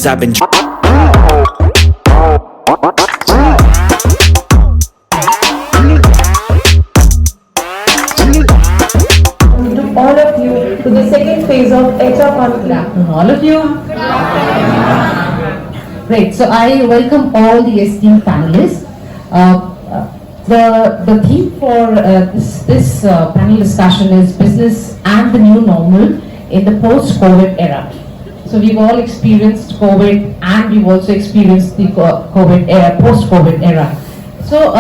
days I've been all of you to the second phase of HR Conclave. All of you. Great. So I welcome all the esteemed panelists. The theme for this panel discussion is business and the new normal in the post-COVID era. So we've all experienced COVID and we've also experienced the COVID era, post-COVID era. So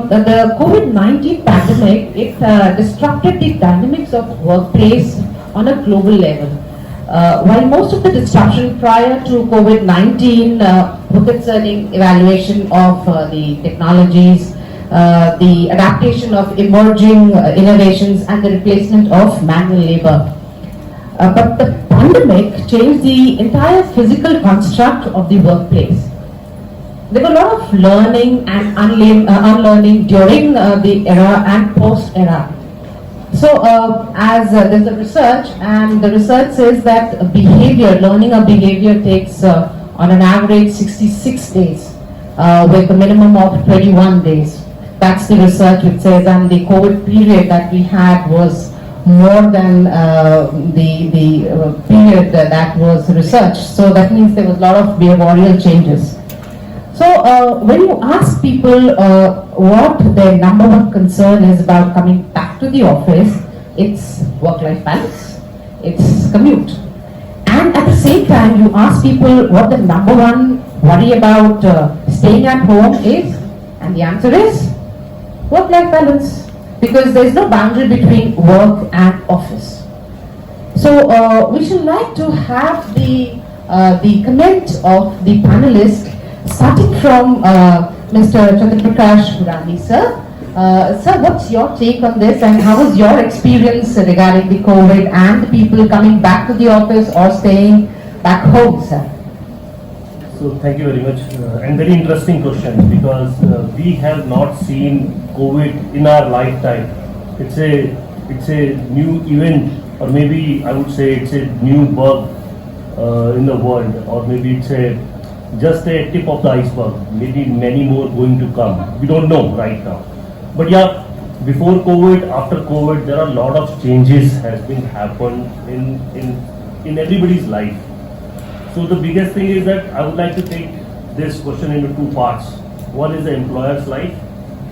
the COVID-19 pandemic, it disrupted the dynamics of workplace on a global level. While most of the disruption prior to COVID-19 were concerning evaluation of the technologies, the adaptation of emerging innovations and the replacement of manual labor. But the pandemic changed the entire physical construct of the workplace. There were a lot of learning and unlearning during the era and post-era. So as there's a research, and the research says that behavior, learning a behavior takes on an average 66 days with a minimum of 21 days. That's the research which says, and the COVID period that we had was more than the period that was researched. So that means there was a lot of behavioral changes. So when you ask people what their number one concern is about coming back to the office, it's work-life balance, it's commute. And at the same time, you ask people what the number one worry about staying at home is, and the answer is work-life balance, because there's no boundary between work and office. So we should like to have the comment of the panelists, starting from Mr. Chandraprakash Purani, sir. Sir, what's your take on this, and how was your experience regarding the COVID and the people coming back to the office or staying back home, sir? So thank you very much, and very interesting question, because we have not seen COVID in our lifetime. It's a new event, or maybe I would say it's a new bug in the world, or maybe it's just a tip of the iceberg. Maybe many more going to come. We don't know right now. But yeah, before COVID, after COVID, there are a lot of changes has been happened in everybody's life. So the biggest thing is that I would like to take this question into two parts. One is the employer's life,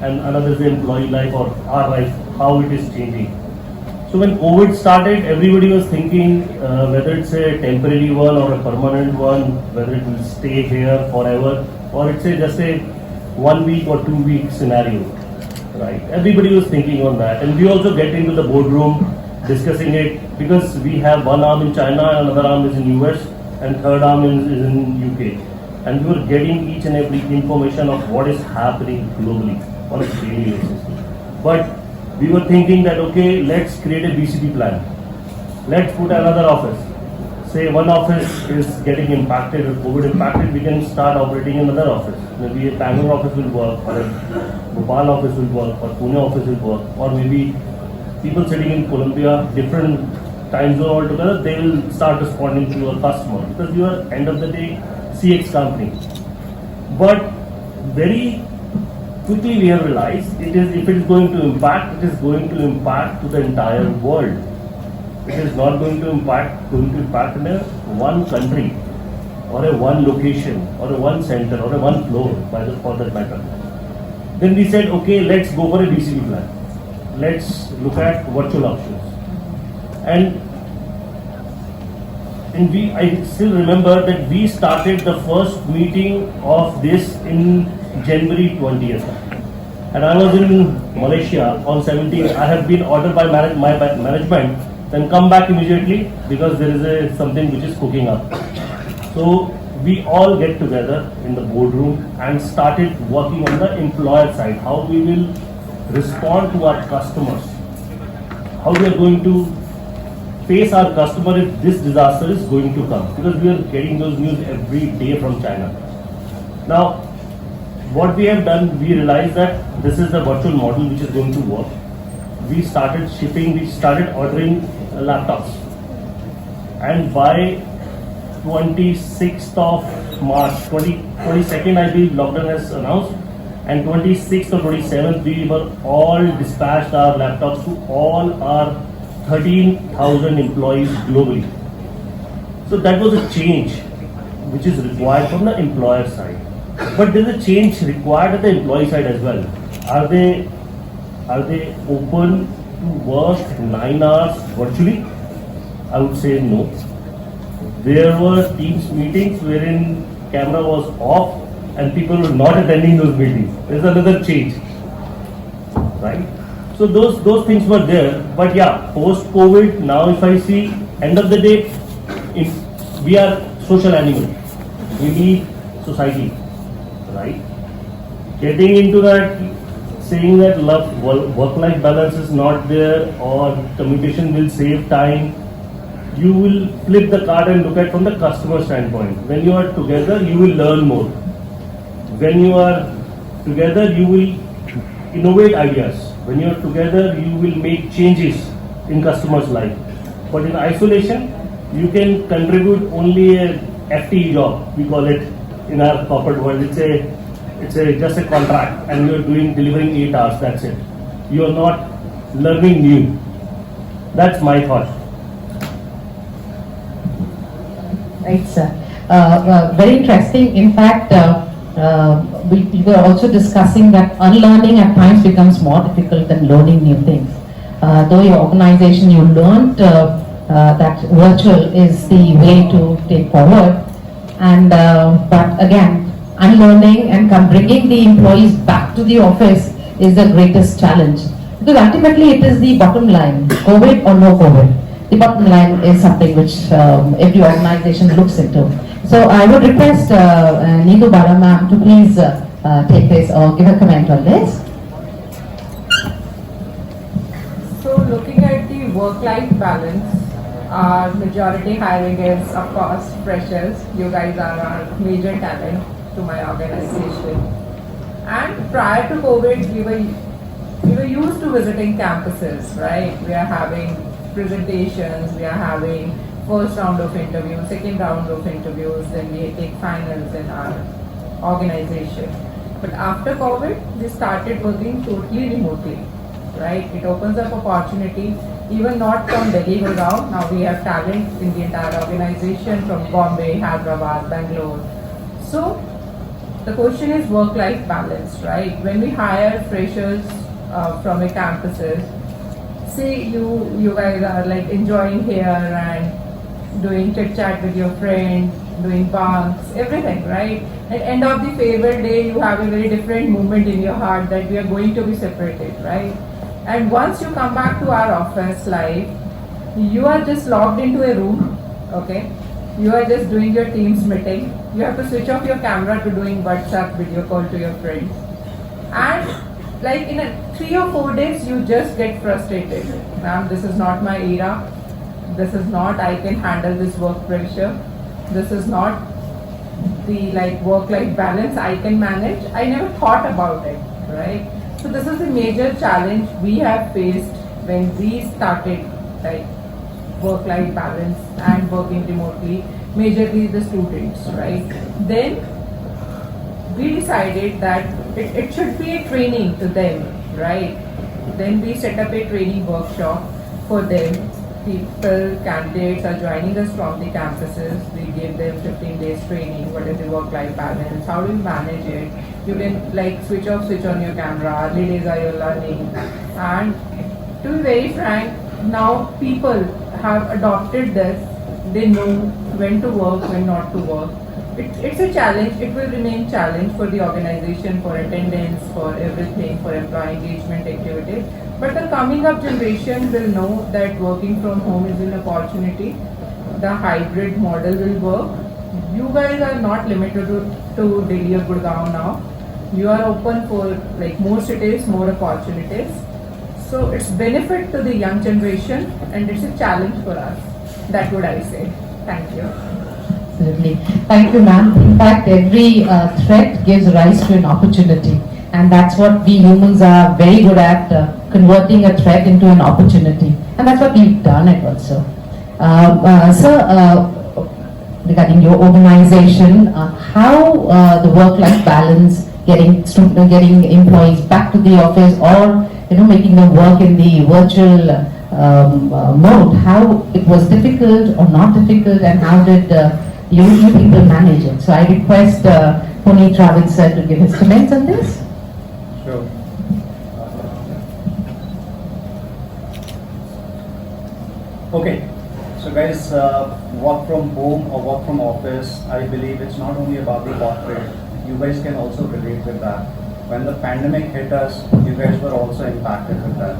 and another is the employee life, or our life, how it is changing. So when COVID started, everybody was thinking whether it's a temporary one or a permanent one, whether it will stay here forever, or it's just a 1 week or 2 week scenario, right? Everybody was thinking on that, and we also get into the boardroom discussing it, because we have one arm in China, another arm is in US, and third arm is in UK, and we were getting each and every information of what is happening globally on a daily basis. But we were thinking that, okay, let's create a BCP plan. Let's put another office. Say one office is getting impacted or COVID impacted, we can start operating another office. Maybe a Bangalore office will work, or a Bhopal office will work, or Pune office will work, or maybe people sitting in Colombia, different time zone altogether, they will start responding to your customer, because you are, end of the day, CX company. But very quickly we have realized if it is going to impact, it is going to impact to the entire world. It is not going to impact in a one country, or a one location, or a one center, or a one floor, for that matter. Then we said, okay, let's go for a BCP plan. Let's look at virtual options. And I still remember that we started the first meeting of this in January 20th. And I was in Malaysia on 17th. I have been ordered by my management, then come back immediately, because there is something which is cooking up. So we all get together in the boardroom and started working on the employer side, how we will respond to our customers, how we are going to face our customer if this disaster is going to come, because we are getting those news every day from China. Now, what we have done, we realized that this is the virtual model which is going to work. We started shipping, we started ordering laptops, and by 26th of March, 22nd I believe lockdown has announced, and 26th or 27th we were all dispatched our laptops to all our 13,000 employees globally. So that was a change which is required from the employer side. But there is a change required at the employee side as well. Are they open to work 9 hours virtually? I would say no. There were Teams meetings wherein camera was off and people were not attending those meetings. There's another change, right? So those things were there. But yeah, post-COVID, now if I see, end of the day, if we are social animals, we need society, right? Getting into that, saying that work-life balance is not there or communication will save time, you will flip the card and look at from the customer standpoint. When you are together, you will learn more. When you are together, you will innovate ideas. When you are together, you will make changes in customers' life. But in isolation, you can contribute only a FTE job, we call it in our corporate world. It's just a contract, and you are delivering 8 hours. That's it. You are not learning new. That's my thought. Right, sir. Very interesting. In fact, we were also discussing that unlearning at times becomes more difficult than learning new things. Though your organization, you learned that virtual is the way to take forward, and but again, unlearning and bringing the employees back to the office is the greatest challenge, because ultimately it is the bottom line, COVID or no COVID. The bottom line is something which every organization looks into. So I would request Neetu Bala ma'am to please take this or give a comment on this. So looking at the work-life balance, our majority hiring is of course freshers. You guys are our major talent to my organization. And prior to COVID, we were used to visiting campuses, right? We are having presentations, we are having first round of interviews, second round of interviews, then we take finals in our organization. But after COVID, we started working totally remotely, right? It opens up opportunity, even not from Delhi, Gurgaon. Now we have talent in the entire organization from Bombay, Hyderabad, Bangalore. So the question is work-life balance, right? When we hire freshers from a campuses, say you guys are like enjoying here and doing chit chat with your friends, doing bunks, everything, right? At end of the farewell day, you have a very different movement in your heart that we are going to be separated, right? And once you come back to our office life, you are just logged into a room, okay? You are just doing your Teams meeting. You have to switch off your camera to doing WhatsApp video call to your friends. And like in 3 or 4 days, you just get frustrated. Ma'am, this is not my era. This is not, I can handle this work pressure. This is not the like work-life balance I can manage. I never thought about it, right? So this is a major challenge we have faced when we started like work-life balance and working remotely, majorly the students, right? Then we decided that it should be a training to them, right? Then we set up a training workshop for them. People, candidates are joining us from the campuses. We give them 15 days training. What is the work-life balance? How do you manage it? You can like switch off, switch on your camera. Early days are your learning. And to be very frank, now people have adopted this. They know when to work, when not to work. It's a challenge. It will remain challenge for the organization, for attendance, for everything, for employee engagement activities. But the coming up generation will know that working from home is an opportunity. The hybrid model will work. You guys are not limited to Delhi or Gurgaon now. You are open for like more cities, more opportunities. So it's benefit to the young generation and it's a challenge for us. That would I say. Thank you. Absolutely. Thank you, ma'am. In fact, every threat gives rise to an opportunity. And that's what we humans are very good at, converting a threat into an opportunity. And that's what we've done it also. Sir, regarding your organization, how the work-life balance, getting employees back to the office, or making them work in the virtual mode, how it was difficult or not difficult, and how did you people manage it? So I request Puneet Ravit sir to give his comments on this. Sure. Okay, so guys, work from home or work from office, I believe it's not only about the corporate. You guys can also relate with that. When the pandemic hit us, you guys were also impacted with that.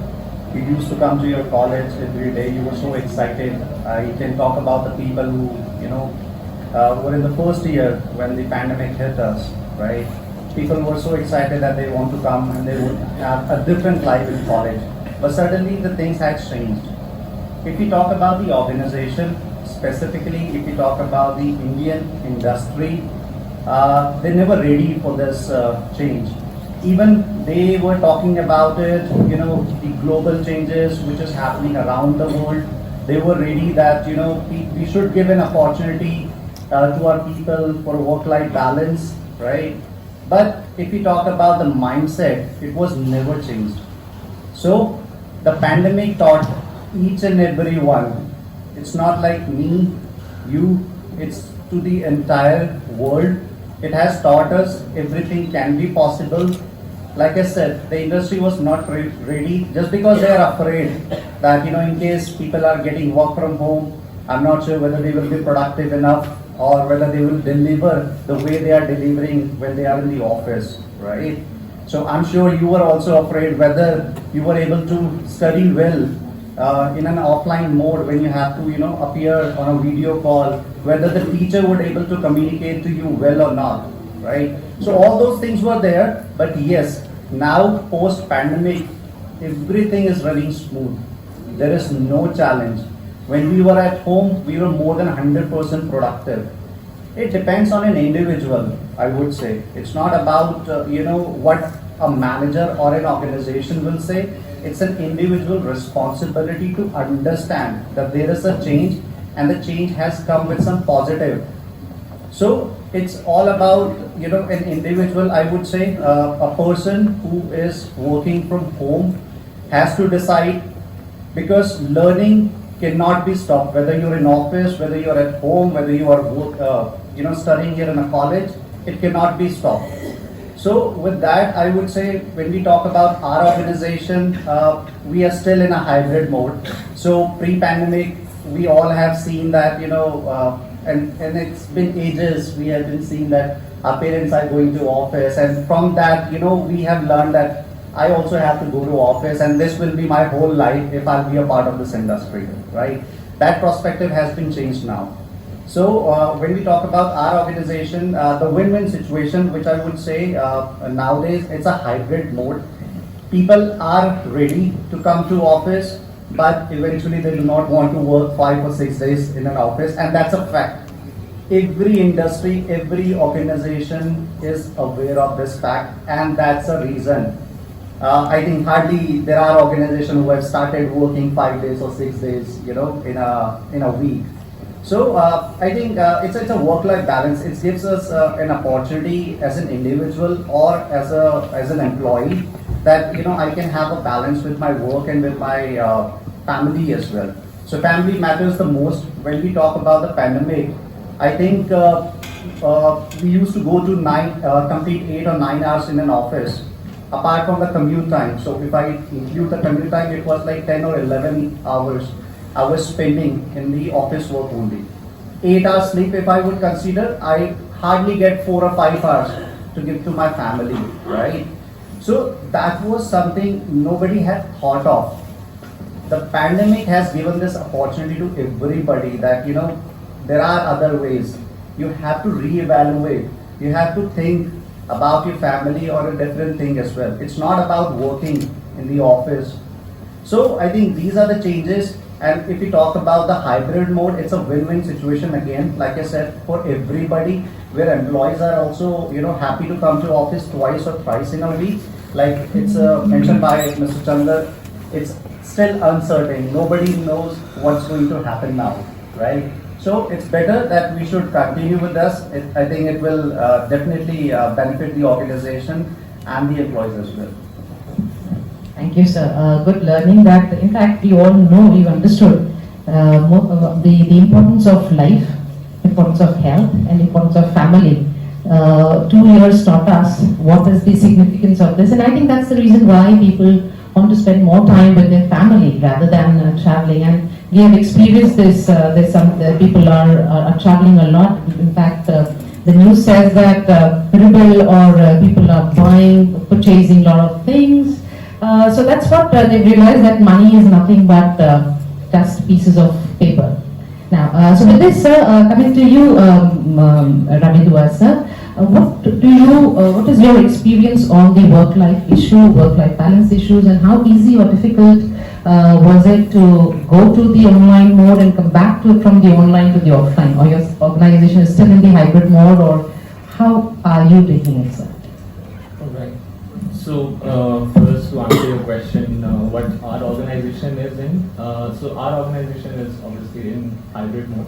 You used to come to your college every day. You were so excited. I can talk about the people who, were in the first year when the pandemic hit us, right? People were so excited that they want to come and they would have a different life in college. But suddenly the things had changed. If we talk about the organization, specifically if we talk about the Indian industry, they're never ready for this change. Even they were talking about it, the global changes which is happening around the world. They were ready that, we should give an opportunity to our people for work-life balance, right? But if we talk about the mindset, it was never changed. So the pandemic taught each and every one. It's not like me, you, it's to the entire world. It has taught us everything can be possible. Like I said, the industry was not ready just because they are afraid that, in case people are getting work from home, I'm not sure whether they will be productive enough or whether they will deliver the way they are delivering when they are in the office, right? So I'm sure you were also afraid whether you were able to study well in an offline mode when you have to, appear on a video call, whether the teacher would able to communicate to you well or not, right? So all those things were there, but yes, now post-pandemic, everything is running smooth. There is no challenge. When we were at home, we were more than 100% productive. It depends on an individual, I would say. It's not about, what a manager or an organization will say. It's an individual responsibility to understand that there is a change and the change has come with some positive. So it's all about, an individual, I would say, a person who is working from home has to decide, because learning cannot be stopped, whether you're in office, whether you're at home, whether you are studying here in a college, it cannot be stopped. So with that, I would say when we talk about our organization, we are still in a hybrid mode. So pre-pandemic, we all have seen that, and it's been ages, we have been seeing that our parents are going to office, and from that, we have learned that I also have to go to office and this will be my whole life if I'll be a part of this industry, right? That perspective has been changed now. So when we talk about our organization, the win-win situation, which I would say nowadays, it's a hybrid mode. People are ready to come to office, but eventually they do not want to work 5 or 6 days in an office, and that's a fact. Every industry, every organization is aware of this fact, and that's a reason. I think hardly there are organizations who have started working 5 days or 6 days, in a week. So I think it's a work-life balance. It gives us an opportunity as an individual or as an employee that I can have a balance with my work and with my family as well. So family matters the most. When we talk about the pandemic, I think we used to go to complete 8 or 9 hours in an office, apart from the commute time. So if I include the commute time, it was like 10 or 11 hours I was spending in the office work only. 8 hours sleep, if I would consider, I hardly get 4 or 5 hours to give to my family, right? So that was something nobody had thought of. The pandemic has given this opportunity to everybody that, there are other ways. You have to reevaluate. You have to think about your family or a different thing as well. It's not about working in the office. So I think these are the changes. And if we talk about the hybrid mode, it's a win-win situation again, like I said, for everybody, where employees are also, happy to come to office twice or thrice in a week. Like it's mentioned by Mr. Chandar, it's still uncertain. Nobody knows what's going to happen now, right? So it's better that we should continue with this. I think it will definitely benefit the organization and the employees as well. Thank you, sir. Good learning that, in fact, we all know, we've understood the importance of life, importance of health, and importance of family. 2 years taught us what is the significance of this, and I think that's the reason why people want to spend more time with their family rather than traveling. And we have experienced this. There's some people are traveling a lot. In fact, the news says that people are purchasing a lot of things. So that's what they've realized, that money is nothing but just pieces of paper. Now, so with this, sir, coming to you, Ravidua, sir, what is your experience on the work-life issue, work-life balance issues, and how easy or difficult was it to go to the online mode and come back from the online to the offline, or your organization is still in the hybrid mode, or how are you taking it, sir? Alright. So, first to answer your question, what our organization is in. So our organization is obviously in hybrid mode.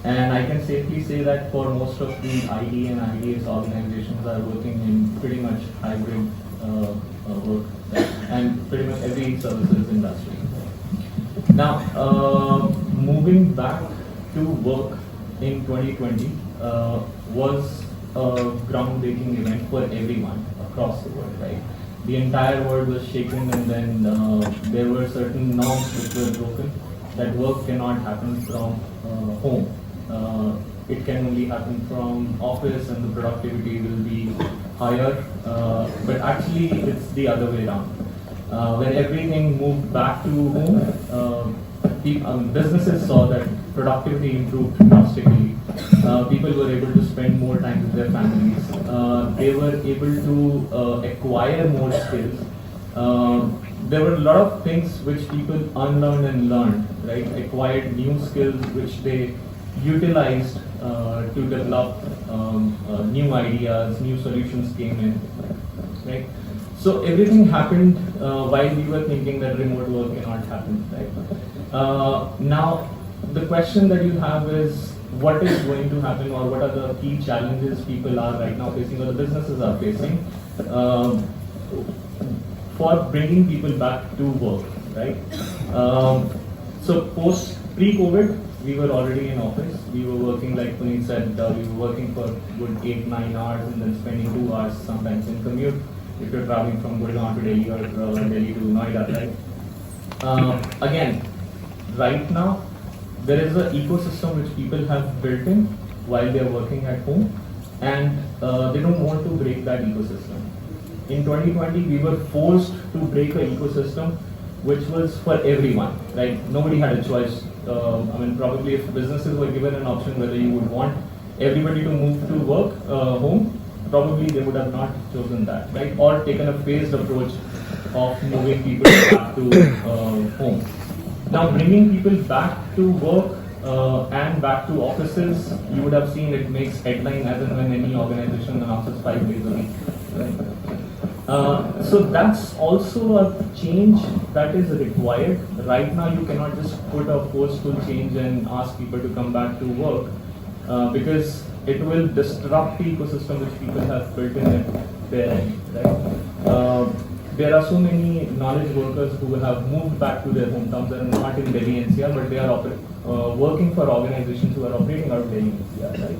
And I can safely say that for most of the ID and IDS organizations are working in pretty much hybrid work, and pretty much every services industry. Now, moving back to work in 2020 was a groundbreaking event for everyone across the world, right? The entire world was shaken, and then there were certain norms which were broken, that work cannot happen from home. It can only happen from office, and the productivity will be higher, but actually it's the other way around. When everything moved back to home, businesses saw that productivity improved drastically. People were able to spend more time with their families. They were able to acquire more skills. There were a lot of things which people unlearned and learned, right? Acquired new skills which they utilized to develop new ideas, new solutions came in, right? So everything happened while we were thinking that remote work cannot happen, right? Now, the question that you have is, what is going to happen, or what are the key challenges people are right now facing, or the businesses are facing for bringing people back to work, right? So pre-COVID, we were already in office. We were working, like Puneet said, we were working for good 8-9 hours, and then spending 2 hours sometimes in commute if you're traveling from Gurgaon to Delhi, or Delhi to Noida, right? Again, right now, there is an ecosystem which people have built in while they are working at home, and they don't want to break that ecosystem. In 2020, we were forced to break an ecosystem which was for everyone, right? Nobody had a choice. Probably if businesses were given an option whether you would want everybody to move to work home, probably they would have not chosen that, right? Or taken a phased approach of moving people back to home. Now, bringing people back to work and back to offices, you would have seen it makes headline as and when any organization announces 5 days a week, right? So that's also a change that is required. Right now, you cannot just put a forceful change and ask people to come back to work because it will disrupt the ecosystem which people have built in their end, right? There are so many knowledge workers who have moved back to their hometowns and not in Delhi NCR, but they are working for organizations who are operating out of Delhi NCR, right?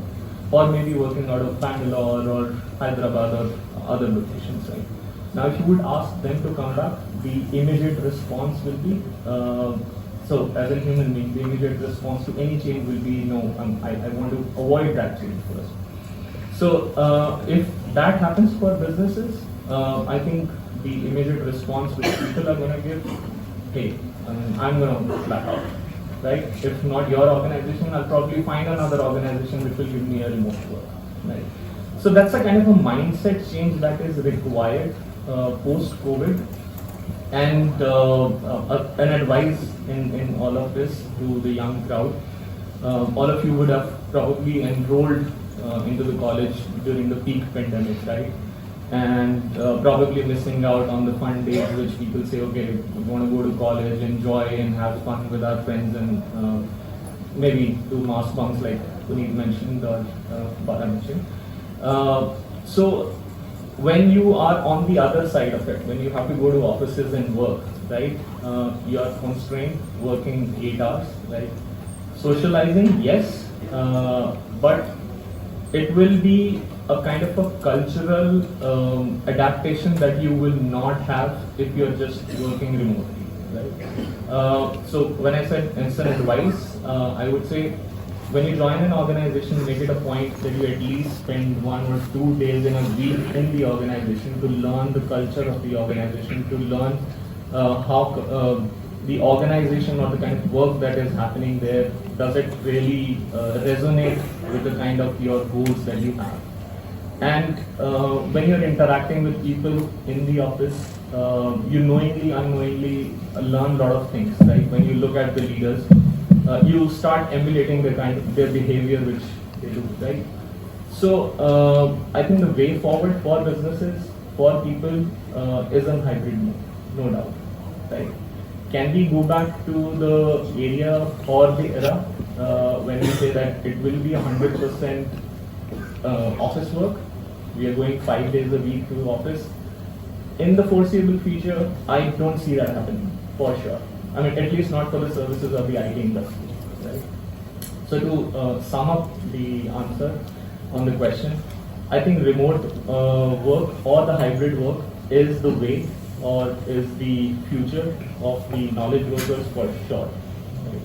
Or maybe working out of Bangalore or Hyderabad or other locations, right? Now, if you would ask them to come back, the immediate response will be, so as a human being, the immediate response to any change will be, no, I want to avoid that change first. So if that happens for businesses, I think the immediate response which people are going to give, hey, I'm going to flat out, right? If not your organization, I'll probably find another organization which will give me a remote work, right? So that's a kind of a mindset change that is required post-COVID, and an advice in all of this to the young crowd. All of you would have probably enrolled into the college during the peak pandemic, right? And probably missing out on the fun days which people say, okay, we want to go to college, enjoy and have fun with our friends and maybe do mass bunks like Puneet mentioned or Bala mentioned. So when you are on the other side of it, when you have to go to offices and work, right? You are constrained, working 8 hours, right? Socializing, yes, but it will be a kind of a cultural adaptation that you will not have if you're just working remotely, right? So when I said instant advice, I would say when you join an organization, make it a point that you at least spend 1 or 2 days in a week in the organization to learn the culture of the organization, to learn how the organization or the kind of work that is happening there, does it really resonate with the kind of your goals that you have. And when you're interacting with people in the office, you knowingly, unknowingly learn a lot of things, right? When you look at the leaders, you start emulating the kind of their behavior which they do, right? So I think the way forward for businesses, for people, is in hybrid mode, no doubt, right? Can we go back to the area or the era when we say that it will be 100% office work? We are going 5 days a week to the office. In the foreseeable future, I don't see that happening, for sure. I mean, at least not for the services of the IT industry, right? So to sum up the answer on the question, I think remote work or the hybrid work is the way or is the future of the knowledge workers for sure. Right?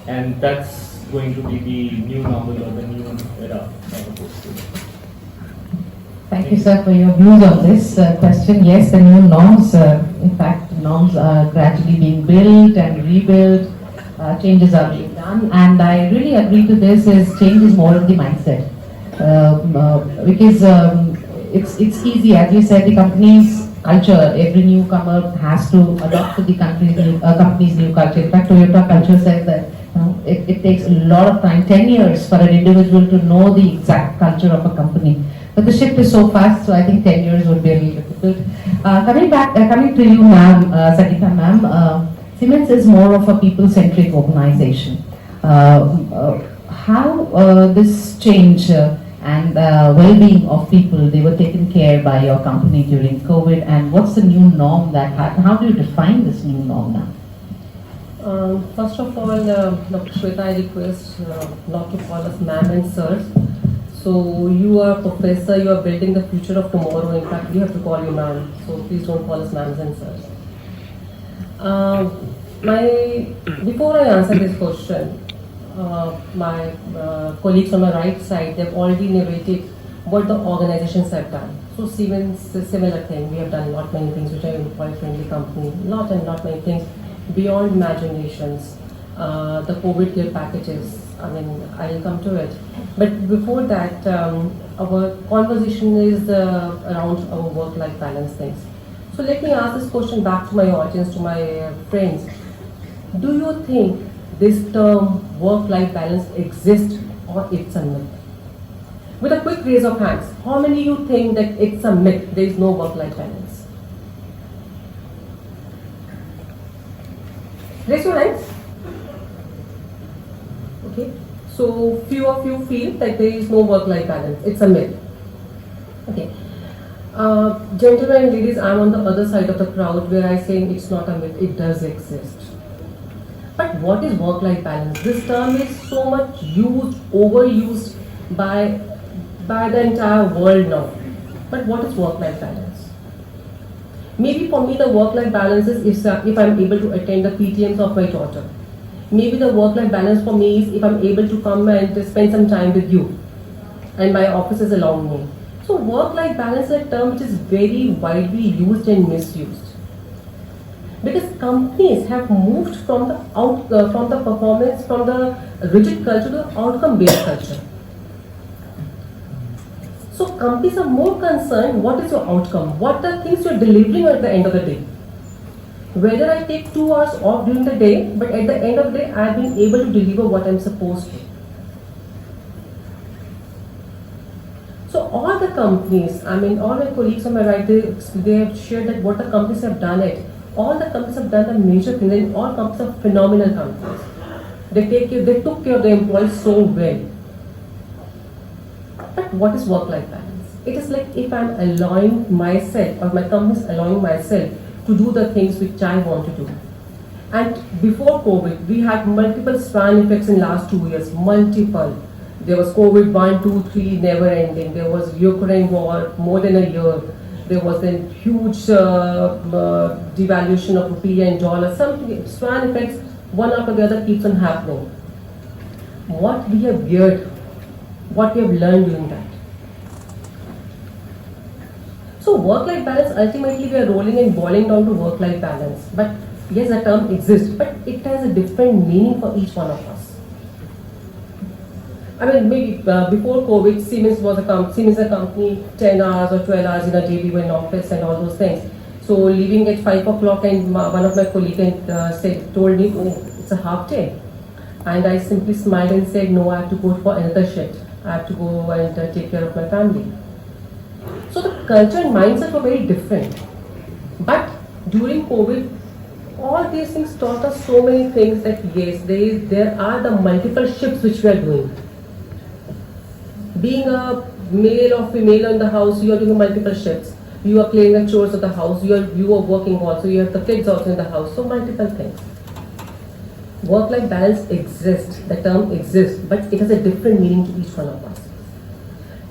And that's going to be the new normal or the new era. Thank you, sir, for your views on this question. Yes, the new norms, in fact, norms are gradually being built and rebuilt, changes are being done, and I really agree to this is change is more of the mindset. Because it's easy, as you said, the company's culture, every newcomer has to adopt to the company's new culture. In fact, Toyota culture says that it takes a lot of time, 10 years for an individual to know the exact culture of a company. But the shift is so fast, so I think 10 years would be a little difficult. Coming to you, ma'am, Sakita ma'am, Siemens is more of a people-centric organization. How this change and well-being of people, they were taken care by your company during COVID, and what's the new norm that how do you define this new norm now? First of all, Dr. Shweta, I request not to call us ma'am and sirs. So you are a professor, you are building the future of tomorrow. In fact, we have to call you ma'am. So please don't call us ma'ams and sirs. Before I answer this question, my colleagues on my right side, they've already narrated what the organizations have done. So Siemens, a similar thing. We have done not many things, which are employee-friendly company. Not many things beyond imaginations. The COVID care packages. I mean, I'll come to it. But before that, our conversation is around our work-life balance things. So let me ask this question back to my audience, to my friends. Do you think this term work-life balance exists or it's a myth? With a quick raise of hands, how many you think that it's a myth, there is no work-life balance? Raise your hands. Okay, so few of you feel that there is no work-life balance, it's a myth. Okay, gentlemen and ladies, I'm on the other side of the crowd where I say it's not a myth, it does exist. But what is work-life balance? This term is so much used, overused by the entire world now. But what is work-life balance? Maybe for me the work-life balance is if I'm able to attend the PTMs of my daughter. Maybe the work-life balance for me is if I'm able to come and spend some time with you and my office is allowing me. So work-life balance is a term which is very widely used and misused. Because companies have moved from the performance, from the rigid culture to the outcome-based culture. So companies are more concerned what is your outcome, what are things you are delivering at the end of the day. Whether I take 2 hours off during the day, but at the end of the day, I have been able to deliver what I am supposed to. So all the companies, I mean, all my colleagues on my right, they have shared that what the companies have done it. All the companies have done a major thing, and all companies are phenomenal companies. They took care of the employees so well. But what is work-life balance? It is like if I'm allowing myself or my company is allowing myself to do the things which I want to do. And before COVID, we had multiple span effects in last 2 years, multiple. There was COVID 1, 2, 3, never ending. There was Ukraine war, more than a year. There was a huge devaluation of rupee and dollar. Some span effects, one after the other, keeps on happening. What we have heard, what we have learned during that. So work-life balance, ultimately we are rolling and boiling down to work-life balance. But yes, the term exists, but it has a different meaning for each one of us. I mean, maybe before COVID, Siemens was a company, 10 hours or 12 hours in a day we were in office and all those things. So leaving at 5 o'clock, and one of my colleagues told me, oh, it's a half day. And I simply smiled and said, no, I have to go for another shift. I have to go and take care of my family. So the culture and mindset were very different. But during COVID, all these things taught us so many things that yes, there are the multiple shifts which we are doing. Being a male or female in the house, you are doing multiple shifts. You are playing the chores of the house, you are working also, you have the kids also in the house, so multiple things. Work-life balance exists, the term exists, but it has a different meaning to each one of us.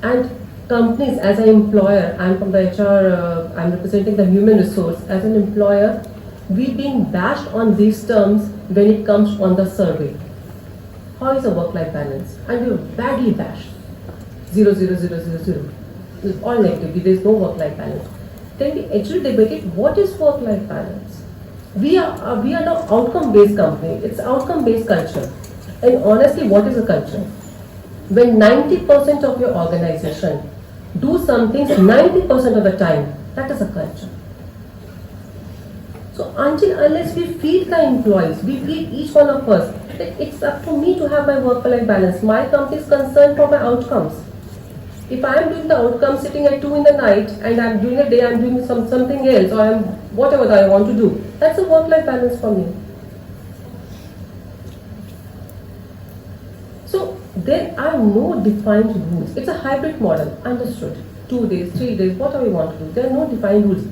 And companies, as an employer, I'm from the HR, I'm representing the human resource. As an employer, we've been bashed on these terms when it comes on the survey. How is a work-life balance? And we were badly bashed. 0, 0, 0, 0, 0. It's all negative. There's no work-life balance. Then we actually debated what is work-life balance. We are now outcome-based company. It's outcome-based culture. And honestly, what is a culture? When 90% of your organization do some things 90% of the time, that is a culture. So unless we feed the employees, we feed each one of us, that it's up to me to have my work-life balance. My company is concerned for my outcomes. If I am doing the outcomes sitting at 2 in the night and I'm doing a day, I'm doing something else, or I'm whatever that I want to do, that's a work-life balance for me. So there are no defined rules. It's a hybrid model, understood. 2 days, 3 days, whatever we want to do. There are no defined rules.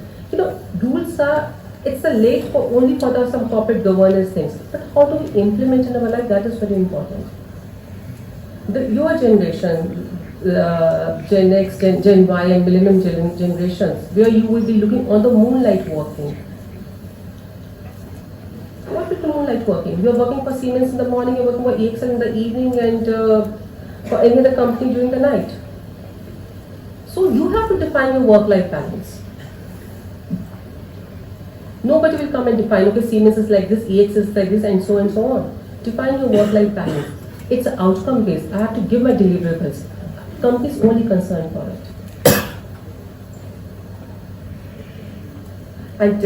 Rules are, it's a late for only for some corporate governance things. But how do we implement in our life? That is very important. Your generation, Gen X, Gen Y and millennium generations, where you will be looking on the moonlight working. What is moonlight working? You are working for Siemens in the morning, you are working for EXL in the evening, and for any other company during the night. So you have to define your work-life balance. Nobody will come and define, okay, Siemens is like this, EX is like this, and so on. Define your work-life balance. It's outcome-based. I have to give my deliverables. Company is only concerned for it. And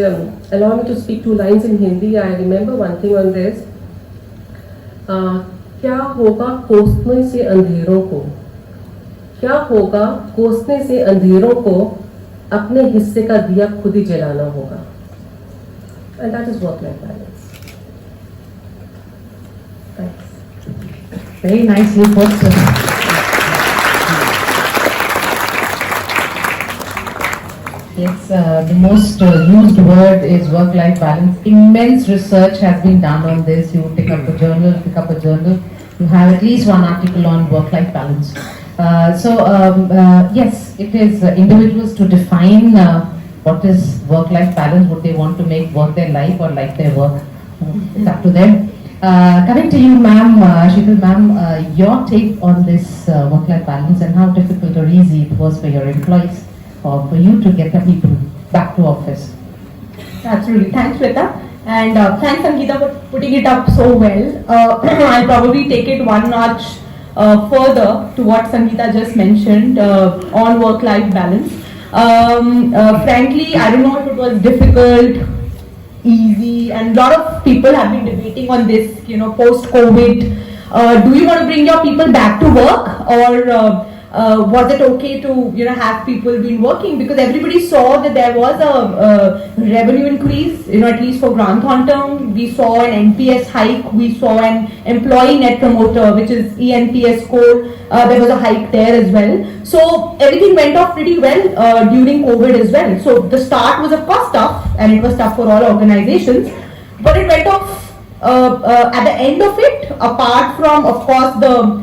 allow me to speak 2 lines in Hindi. I remember one thing on this. क्या होगा कोसने से अंधेरों को? क्या होगा कोसने से अंधेरों को? अपने हिस्से का दिया खुद ही जलाना होगा. And that is work-life balance. Thanks. Very nicely put. Yes, the most used word is work-life balance. Immense research has been done on this. You pick up a journal, you have at least one article on work-life balance. Yes, it is individuals to define what is work-life balance, would they want to make work their life or like their work. It's up to them. Coming to you, ma'am, Sheetal ma'am, your take on this work-life balance and how difficult or easy it was for your employees or for you to get the people back to office. Absolutely. Thanks, Shweta. And thanks, Sangeeta, for putting it up so well. I'll probably take it one notch further to what Sangeeta just mentioned on work-life balance. Frankly, I don't know if it was difficult, easy, and a lot of people have been debating on this, post-COVID. Do you want to bring your people back to work, or was it okay to have people been working, because everybody saw that there was a revenue increase, at least for Grant Thornton. We saw an NPS hike, we saw an employee net promoter, which is ENPS score. There was a hike there as well. So everything went off pretty well during COVID as well. So the start was of course tough, and it was tough for all organizations, but it went off at the end of it, apart from of course the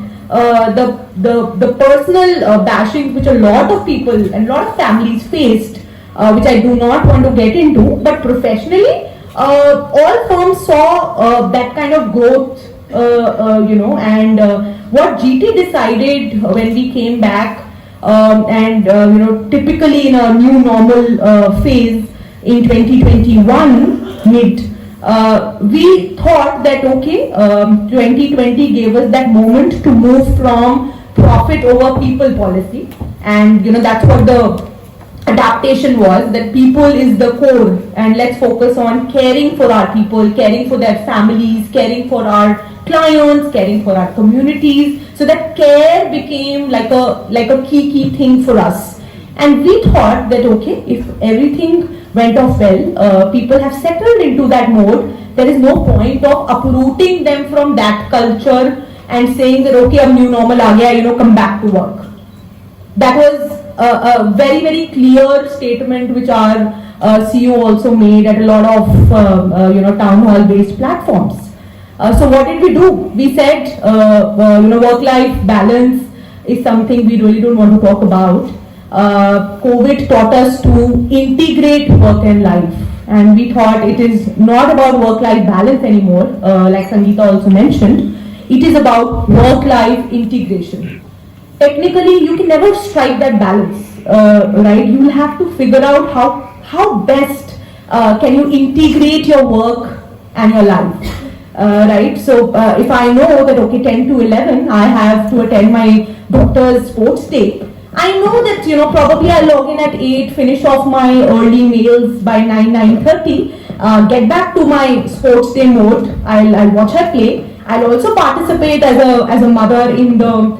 personal bashing which a lot of people and a lot of families faced, which I do not want to get into, but professionally all firms saw that kind of growth, and what GT decided when we came back, and typically in a new normal phase in 2021 mid, we thought that okay, 2020 gave us that moment to move from profit over people policy, and that's what the adaptation was, that people is the core, and let's focus on caring for our people, caring for their families, caring for our clients, caring for our communities. So that care became like a key thing for us, and we thought that okay, if everything went off well, people have settled into that mode, there is no point of uprooting them from that culture and saying that okay, a new normal aa gaya, come back to work. That was a very, very clear statement which our CEO also made at a lot of town hall based platforms. So what did we do? We said work-life balance is something we really don't want to talk about. COVID taught us to integrate work and life, and we thought it is not about work-life balance anymore, like Sangeeta also mentioned. It is about work-life integration. Technically, you can never strike that balance, right? You will have to figure out how best can you integrate your work and your life, right? So if I know that okay, 10 to 11, I have to attend my daughter's sports day, I know that probably I'll log in at 8, finish off my early meals by 9:30, get back to my sports day mode. I'll watch her play. I'll also participate as a mother in the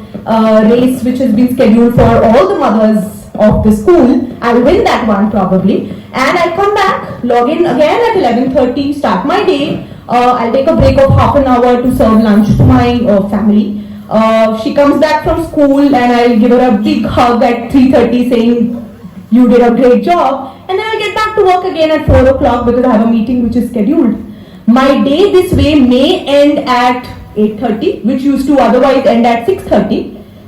race which has been scheduled for all the mothers of the school. I'll win that one probably, and I'll come back, log in again at 11:30, start my day. I'll take a break of half an hour to serve lunch to my family. She comes back from school and I'll give her a big hug at 3:30 saying you did a great job, and then I'll get back to work again at 4 o'clock because I have a meeting which is scheduled. My day this way may end at 8:30, which used to otherwise end at 6:30,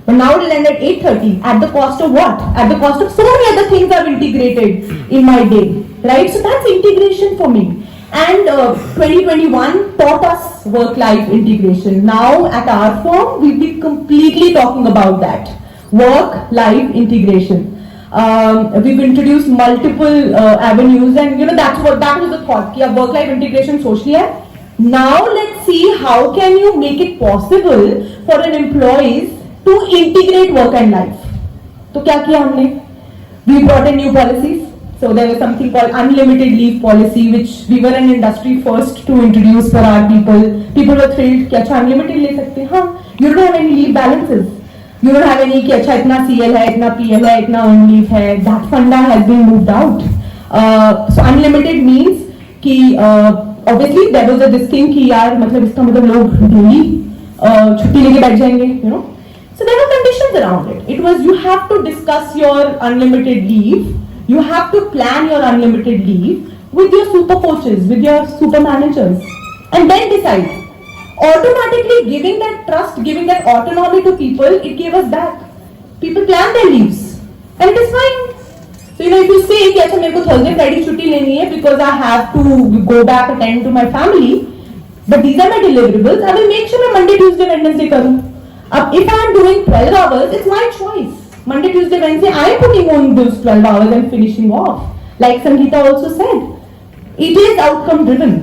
but now it will end at 8:30. At the cost of what? At the cost of so many other things I've integrated in my day, right? So that's integration for me. And 2021 taught us work-life integration. Now at our firm, we'll be completely talking about that. Work-life integration. We've introduced multiple avenues, and that was the thought. Ki work-life integration socially hai. Now let's see how can you make it possible for an employees to integrate work and life. So kya kiya humne? We brought in new policies. So there was something called unlimited leave policy, which we were an industry first to introduce for our people. People were thrilled कि अच्छा unlimited ले सकते हैं. You don't have any leave balances. You don't have any कि अच्छा इतना CL है, इतना PL है, इतना earned leave है. That funda has been moved out. So unlimited means कि obviously there was a this thing कि यार मतलब इसका मतलब लोग डेली छुट्टी लेके बैठ जाएंगे, So there were conditions around it. It was you have to discuss your unlimited leave. You have to plan your unlimited leave with your super coaches, with your super managers, and then decide. Automatically giving that trust, giving that autonomy to people, it gave us back. People plan their leaves, and it is fine. So if you say कि अच्छा मेरे को Thursday, Friday छुट्टी लेनी है because I have to go back attend to my family, but these are my deliverables, I will make sure मैं Monday, Tuesday, Wednesday करूँ. If I am doing 12 hours, it's my choice. Monday, Tuesday, Wednesday, I am putting on those 12 hours and finishing off. Like Sangeeta also said, it is outcome driven,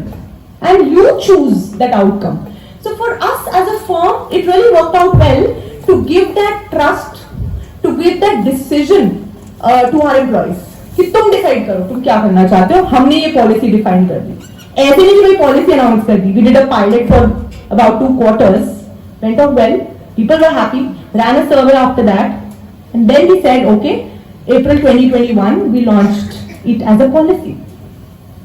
and you choose that outcome. So for us as a firm, it really worked out well to give that trust, to give that decision to our employees. कि तुम decide करो, तुम क्या करना चाहते हो, हमने ये policy define कर दी. ऐसे नहीं कि कोई policy announce कर दी. We did a pilot for about 2 quarters, went off well, people were happy, ran a survey after that. And then we said, okay, April 2021, we launched it as a policy.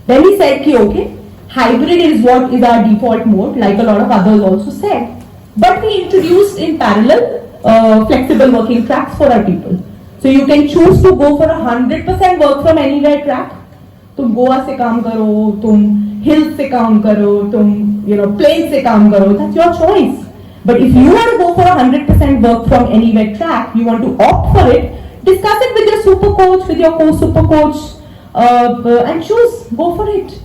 Then we said, okay, hybrid is what is our default mode, like a lot of others also said. But we introduced in parallel flexible working tracks for our people. So you can choose to go for 100% work from anywhere track. तुम गोवा से काम करो, तुम hills से काम करो, तुम plains से काम करो. That's your choice. But if you want to go for 100% work from anywhere track, you want to opt for it, discuss it with your super coach, with your co-super coach, and choose, go for it.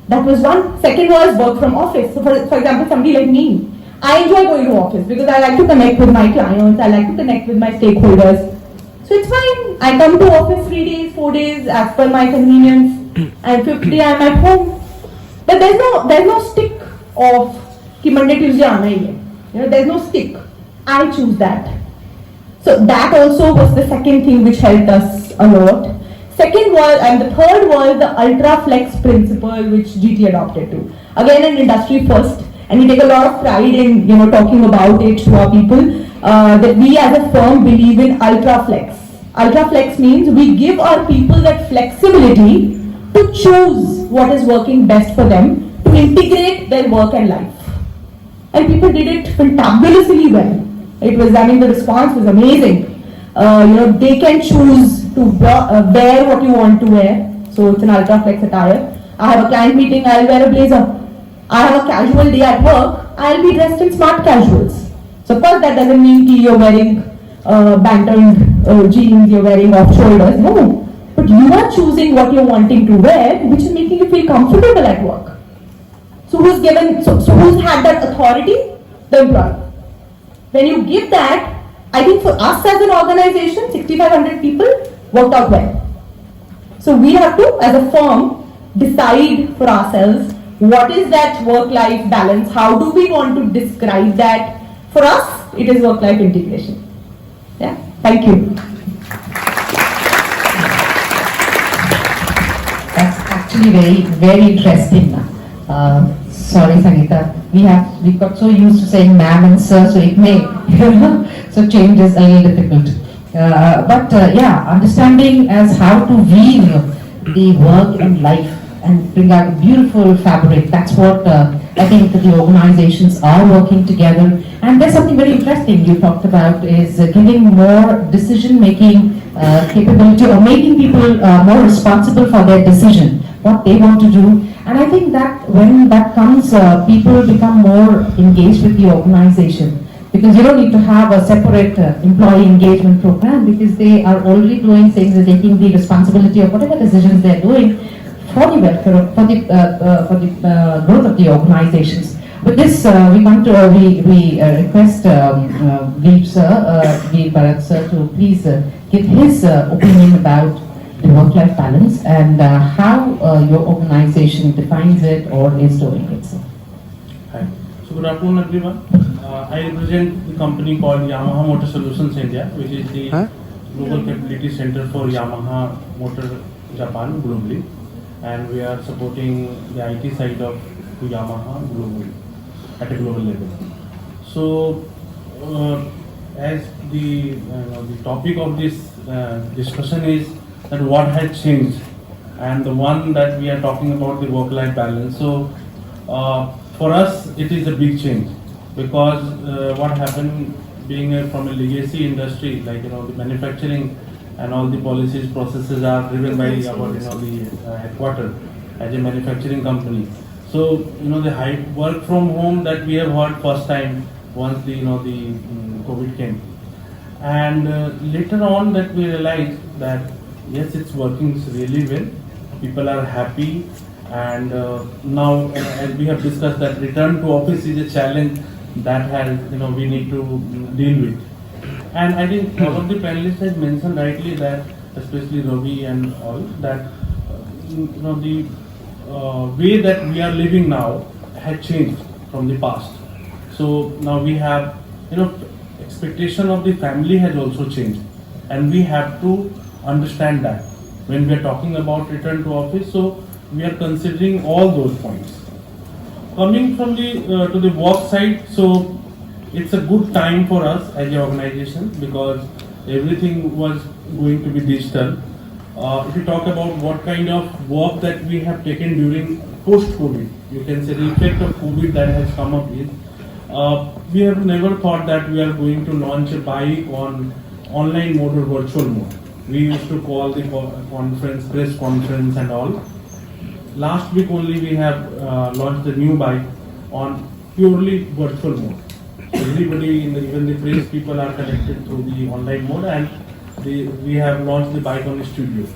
That was one. Second was work from office. So for example, somebody like me, I enjoy going to office because I like to connect with my clients, I like to connect with my stakeholders. So it's fine. I come to office 3 days, 4 days as per my convenience, and 5th day I'm at home. But there's no stick of कि Monday, Tuesday आना ही है. There's no stick. I choose that. So that also was the second thing which helped us a lot. Second was, and the third was the ultra flex principle which GT adopted to. Again, an industry first, and we take a lot of pride in talking about it to our people. That we as a firm believe in ultra flex. Ultra flex means we give our people that flexibility to choose what is working best for them, to integrate their work and life. And people did it fantabulously well. It was, the response was amazing. They can choose to wear what you want to wear. So it's an ultra flex attire. I have a client meeting, I'll wear a blazer. I have a casual day at work, I'll be dressed in smart casuals. So of course that doesn't mean that you're wearing bantered jeans, you're wearing off shoulders. No. But you are choosing what you're wanting to wear, which is making you feel comfortable at work. So who's had that authority? The employer. When you give that, I think for us as an organization, 6,500 people, worked out well. So we have to, as a firm, decide for ourselves what is that work-life balance, how do we want to describe that. For us, it is work-life integration. Yeah, thank you. That's actually very, very interesting. Sorry, Sangeeta. We got so used to saying ma'am and sir, so it may, so change is a little difficult. Yeah, understanding as how to weave the work and life and bring out a beautiful fabric. That's what I think the organizations are working together. And there's something very interesting you talked about is giving more decision-making capability or making people more responsible for their decision, what they want to do. And I think that when that comes, people become more engaged with the organization. Because you don't need to have a separate employee engagement program because they are already doing things and taking the responsibility of whatever decisions they're doing for the welfare, for the growth of the organizations. With this, we request Veer Bharat sir to please give his opinion about the work-life balance and how your organization defines it or is doing it. So. Hi. So good afternoon, everyone. I represent the company called Yamaha Motor Solutions India, which is the global capability center for Yamaha Motor Japan globally, and we are supporting the IT side of Yamaha globally at a global level. So, as the topic of this discussion is that what has changed, and the one that we are talking about the work-life balance. So, for us, it is a big change because what happened being from a legacy industry, like the manufacturing and all the policies, processes are driven by our the headquarters as a manufacturing company. So the high work from home that we have heard first time once the the COVID came, and later on that we realized that yes, it's working really well. People are happy, and now as we have discussed that return to office is a challenge that has we need to deal with. And I think one of the panelists has mentioned rightly that, especially Ravi and all, that the way that we are living now had changed from the past. So now we have expectation of the family has also changed, and we have to understand that when we are talking about return to office. So we are considering all those points. Coming from the to the work side, so it's a good time for us as an organization because everything was going to be digital. If you talk about what kind of work that we have taken during post-COVID, you can say the effect of COVID that has come up with, we have never thought that we are going to launch a bike on online mode or virtual mode. We used to call the conference, press conference and all. Last week only we have launched the new bike on purely virtual mode. So everybody, even the press people are connected through the online mode, and we have launched the bike on the studio.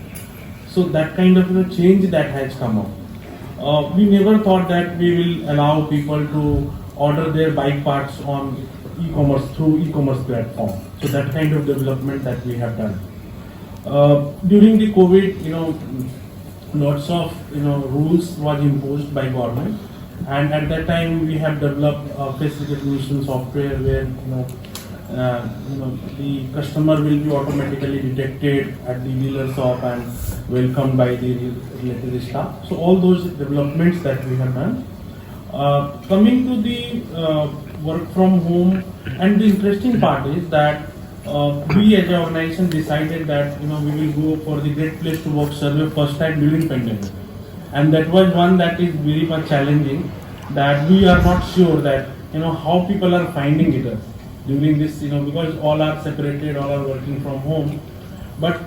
So that kind of change that has come up. We never thought that we will allow people to order their bike parts on e-commerce through e-commerce platform. So that kind of development that we have done. During the COVID, lots of rules was imposed by government, and at that time we have developed face recognition software where the customer will be automatically detected at the dealer shop and welcomed by the related staff. So all those developments that we have done. Coming to the work from home, and the interesting part is that we as an organization decided that we will go for the Great Place to Work survey first time during pandemic, and that was one that is very much challenging. That we are not sure that how people are finding it during this because all are separated, all are working from home, but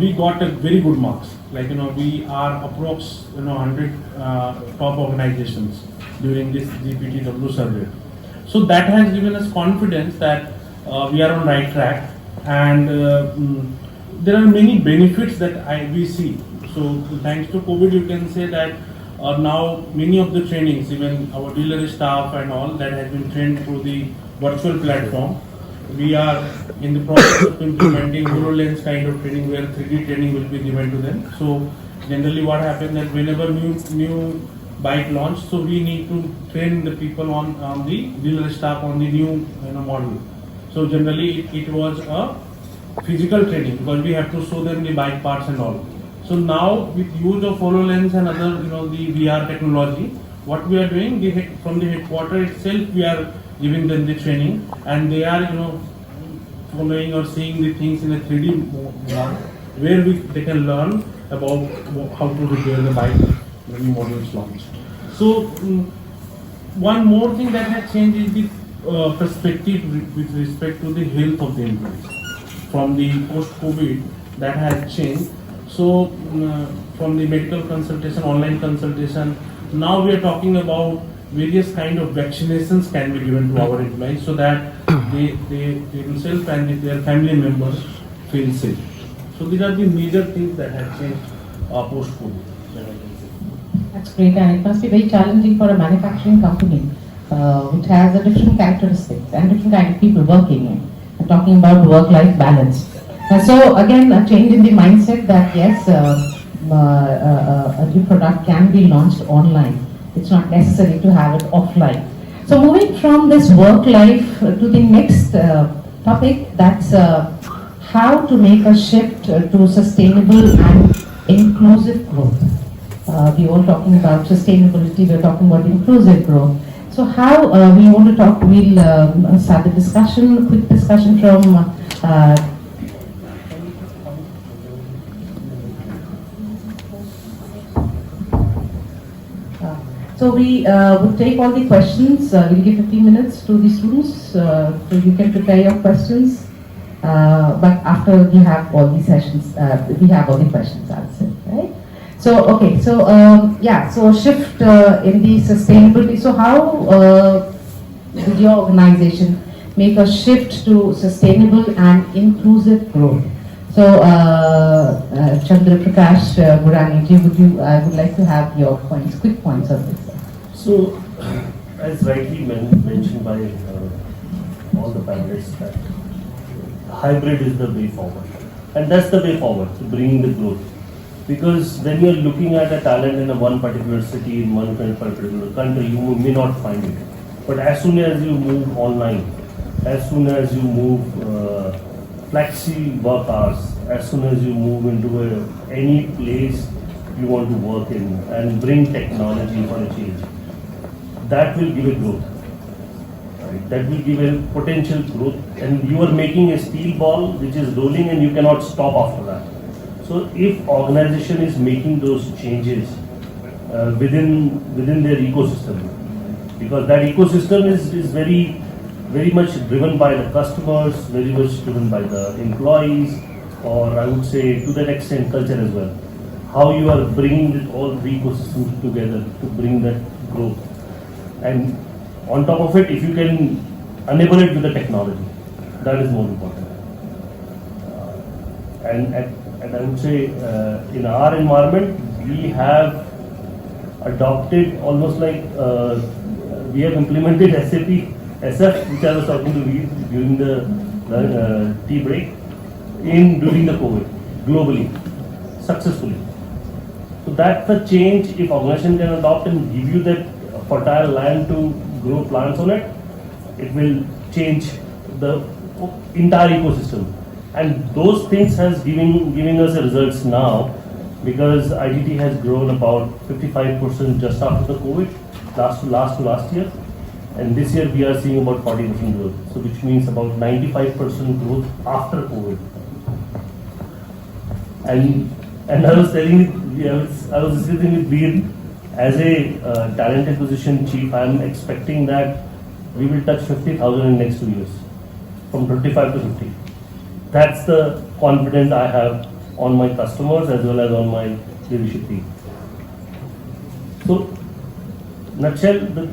we got a very good marks. Like we are approx 100 top organizations during this GPTW survey. So that has given us confidence that we are on right track, and there are many benefits that we see. So thanks to COVID, you can say that now many of the trainings, even our dealer staff and all, that has been trained through the virtual platform. We are in the process of implementing HoloLens kind of training where 3D training will be given to them. So generally what happens that whenever new bike launch, so we need to train the people on the dealer staff on the new model. So generally it was a physical training because we have to show them the bike parts and all. So now with use of HoloLens and other the VR technology, what we are doing from the headquarters itself, we are giving them the training, and they are following or seeing the things in a 3D mode where they can learn about how to repair the bike when the model is launched. So one more thing that has changed is the perspective with respect to the health of the employees. From the post-COVID, that has changed. So from the medical consultation, online consultation, now we are talking about various kind of vaccinations can be given to our employees so that they themselves and their family members feel safe. So these are the major things that have changed post-COVID. That's great, and it must be very challenging for a manufacturing company which has a different characteristics and different kind of people working in. I'm talking about work-life balance. So again, a change in the mindset that yes, a new product can be launched online. It's not necessary to have it offline. So moving from this work life to the next topic, that's how to make a shift to sustainable and inclusive growth. We all talking about sustainability, we're talking about inclusive growth. So how we want to talk, we'll start the discussion, quick discussion from so we would take all the questions. We'll give 15 minutes to the students so you can prepare your questions. But after we have all the sessions, we have all the questions answered, right? So okay, so yeah, so shift in the sustainability. So how did your organization make a shift to sustainable and inclusive growth? So Chandra Prakash Gurani ji, I would like to have your points, quick points on this. So, as rightly mentioned by all the panelists, that hybrid is the way forward, and that's the way forward to bringing the growth. Because when you're looking at a talent in a one particular city, in one particular country, you may not find it. But as soon as you move online, as soon as you move flexi work hours, as soon as you move into any place you want to work in and bring technology for a change, that will give a growth. right? That will give a potential growth, and you are making a steel ball which is rolling and you cannot stop after that. So if organization is making those changes within their ecosystem, because that ecosystem is very much driven by the customers, very much driven by the employees, or I would say to that extent culture as well. How you are bringing all the ecosystems together to bring that growth. And on top of it, if you can enable it with the technology, that is more important. And I would say in our environment, we have adopted almost like we have implemented SAP SF, which I was talking to you during the tea break, during the COVID, globally, successfully. So that's the change. If organization can adopt and give you that fertile land to grow plants on it, it will change the entire ecosystem. And those things has giving us the results now, because IGT has grown about 55% just after the COVID, last year. And this year we are seeing about 40% growth, so which means about 95% growth after COVID. And I was telling you, I was discussing with Veer, as a talent acquisition chief, I am expecting that we will touch 50,000 in next 2 years, from 25 to 50. That's the confidence I have on my customers as well as on my leadership team. So, nutshell,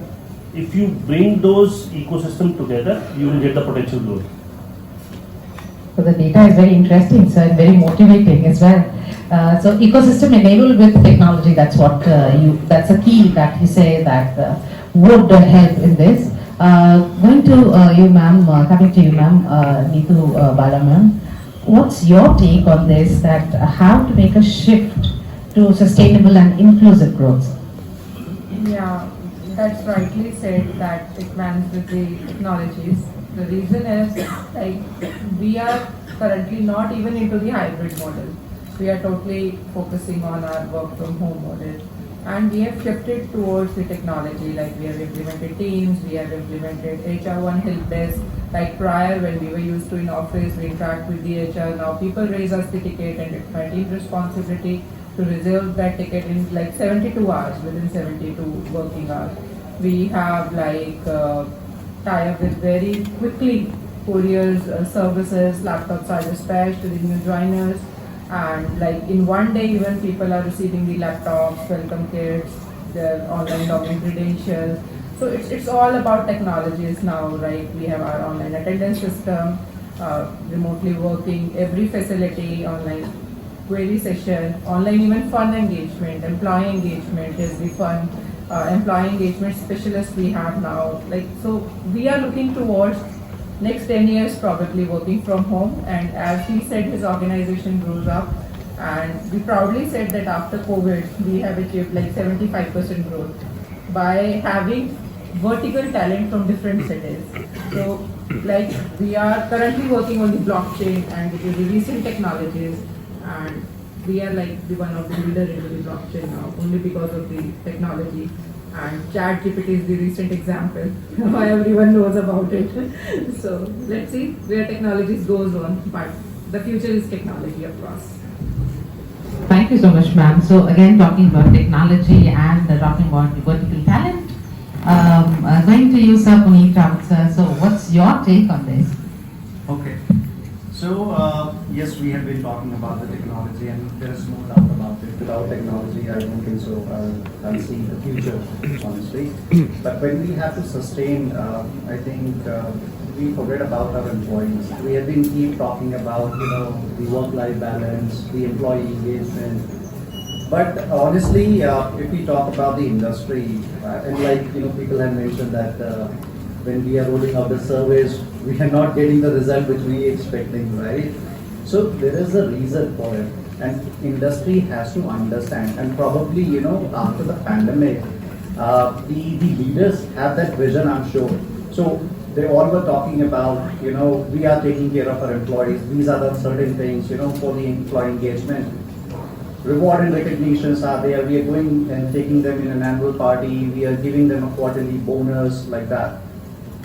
if you bring those ecosystems together, you will get the potential growth. So the data is very interesting, sir, and very motivating as well. So ecosystem enabled with technology, that's what that's a key that you say that would help in this. Going to you, ma'am, coming to you, ma'am, Neetu Bala, ma'am, what's your take on this, that how to make a shift to sustainable and inclusive growth? Yeah, that's rightly said that it runs with the technologies. The reason is, like, we are currently not even into the hybrid model. We are totally focusing on our work from home model. And we have shifted towards the technology, like we have implemented Teams, we have implemented HR1 help desk. Like prior, when we were used to in office, we interact with the HR. Now people raise us the ticket, and it's my team's responsibility to reserve that ticket in like 72 hours, within 72 working hours. We have like tie up with very quickly couriers, services, laptops are dispatched to the new joiners, and like in one day even people are receiving the laptops, welcome kits, their online login credentials. So it's all about technologies now, right? We have our online attendance system, remotely working, every facility, online query session, online even fun engagement, employee engagement is the fun. Employee engagement specialist we have now. Like, so we are looking towards next 10 years probably working from home, and as he said, his organization grows up, and we proudly said that after COVID we have achieved like 75% growth by having vertical talent from different cities. So like we are currently working on the blockchain and with the recent technologies, and we are like the one of the leader into the blockchain now, only because of the technology. And ChatGPT is the recent example. Now everyone knows about it. So let's see where technologies goes on, but the future is technology, of course. Thank you so much, ma'am. So again, talking about technology and talking about the vertical talent. Going to you, sir, Puneet Raut, sir. So what's your take on this? Okay. So, yes, we have been talking about the technology, and there is no doubt about it. Without technology, I don't think so. I'll see the future, honestly. But when we have to sustain, I think we forget about our employees. We have been keep talking about, the work-life balance, the employee engagement. But honestly, if we talk about the industry, and like, people have mentioned that when we are rolling out the surveys, we are not getting the result which we expecting, right? So there is a reason for it, and industry has to understand. And probably, after the pandemic, the leaders have that vision, I'm sure. So they all were talking about, we are taking care of our employees. These are the certain things, for the employee engagement. Reward and recognitions are there. We are going and taking them in an annual party. We are giving them a quarterly bonus, like that.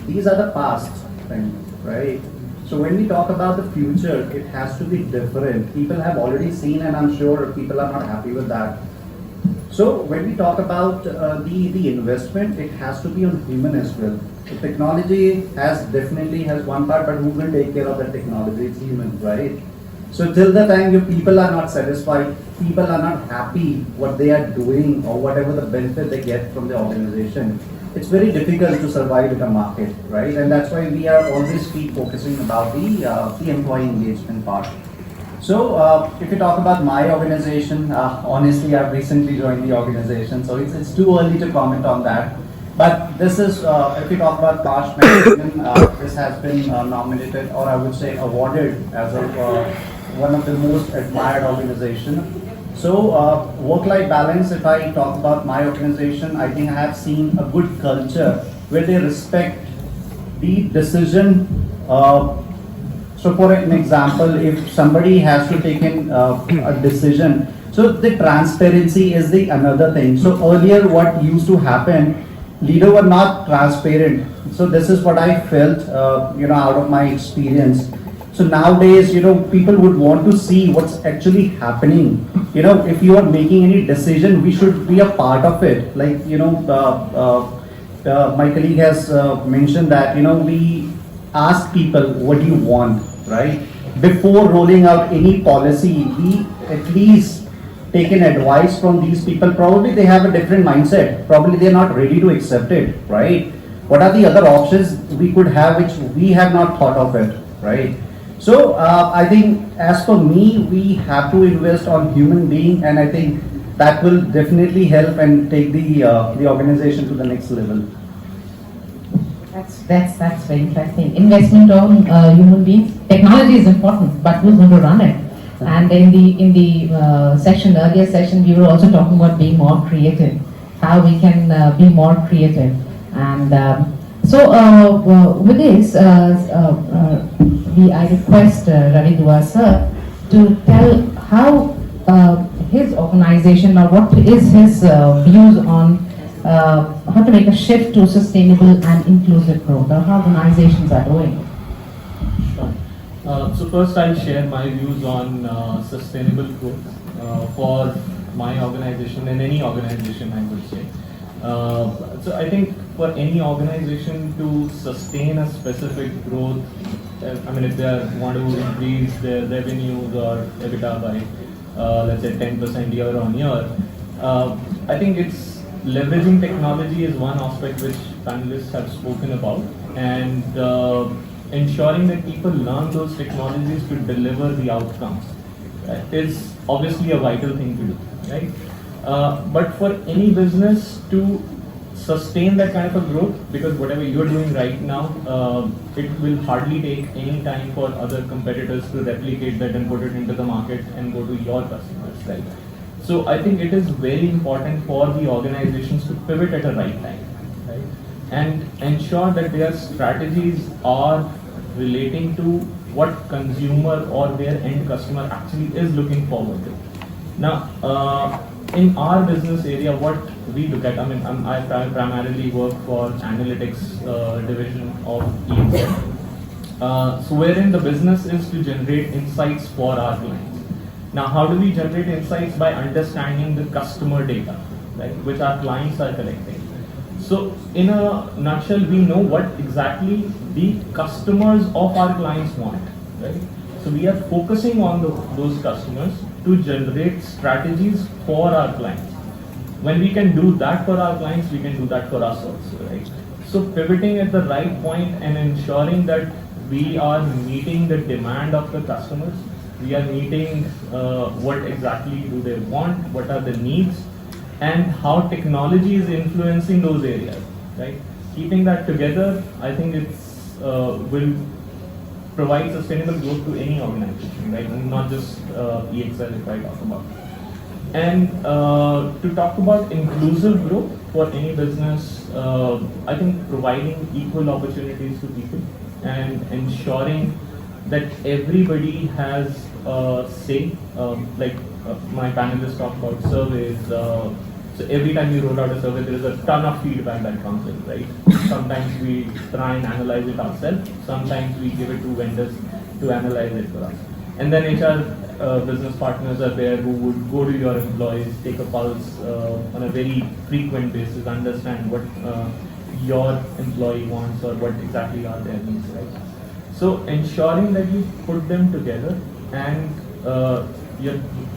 these are the past things, right? So when we talk about the future, it has to be different. People have already seen, and I'm sure people are not happy with that. So when we talk about the investment, it has to be on human as well. The technology definitely has one part, but who will take care of the technology? It's humans, right? So till the time your people are not satisfied, people are not happy what they are doing or whatever the benefit they get from the organization, it's very difficult to survive in the market, right? And that's why we are always keep focusing about the employee engagement part. So if you talk about my organization, honestly, I've recently joined the organization, so it's too early to comment on that. But this is, if you talk about past management, this has been nominated, or I would say awarded as one of the most admired organization. So work-life balance, if I talk about my organization, I think I have seen a good culture where they respect the decision. So for an example, if somebody has to take in a decision, so the transparency is the another thing. So earlier what used to happen, leader were not transparent. So this is what I felt, out of my experience. So nowadays, people would want to see what's actually happening. If you are making any decision, we should be a part of it. Like, my colleague has mentioned that, we ask people, what do you want, right? Before rolling out any policy, we at least take an advice from these people. Probably they have a different mindset. Probably they're not ready to accept it, right? What are the other options we could have which we have not thought of it, right? So I think as for me, we have to invest on human being, and I think that will definitely help and take the organization to the next level. That's very interesting. Investment on human beings. Technology is important, but who's going to run it? And in the earlier session, we were also talking about being more creative, how we can be more creative. And with this, I request Ravi Dua sir to tell how his organization, or what is his views on how to make a shift to sustainable and inclusive growth, or how organizations are doing. So first I'll share my views on sustainable growth for my organization and any organization, I would say. So I think for any organization to sustain a specific growth, if they want to increase their revenues or EBITDA by let's say 10% year on year, I think it's leveraging technology is one aspect which panelists have spoken about, and ensuring that people learn those technologies to deliver the outcomes is obviously a vital thing to do, right? But for any business to sustain that kind of a growth, because whatever you're doing right now, it will hardly take any time for other competitors to replicate that and put it into the market and go to your customers, right? So I think it is very important for the organizations to pivot at the right time, right? And ensure that their strategies are relating to what consumer or their end customer actually is looking forward to. Now, in our business area, what we look at, I primarily work for analytics division of EXL. So wherein the business is to generate insights for our clients. Now, how do we generate insights? By understanding the customer data, right, which our clients are collecting. So in a nutshell, we know what exactly the customers of our clients want, right? So we are focusing on those customers to generate strategies for our clients. When we can do that for our clients, we can do that for us also, right? So pivoting at the right point and ensuring that we are meeting the demand of the customers, we are meeting what exactly do they want, what are the needs, and how technology is influencing those areas, right? Keeping that together, I think it's will provide sustainable growth to any organization, right? Not just EXL if I talk about. And to talk about inclusive growth for any business, I think providing equal opportunities to people and ensuring that everybody has say, like my panelists talk about surveys. So every time we roll out a survey, there is a ton of feedback that comes in, right? Sometimes we try and analyze it ourselves. Sometimes we give it to vendors to analyze it for us. And then HR business partners are there who would go to your employees, take a pulse on a very frequent basis, understand what your employee wants or what exactly are their needs, right? So ensuring that you put them together and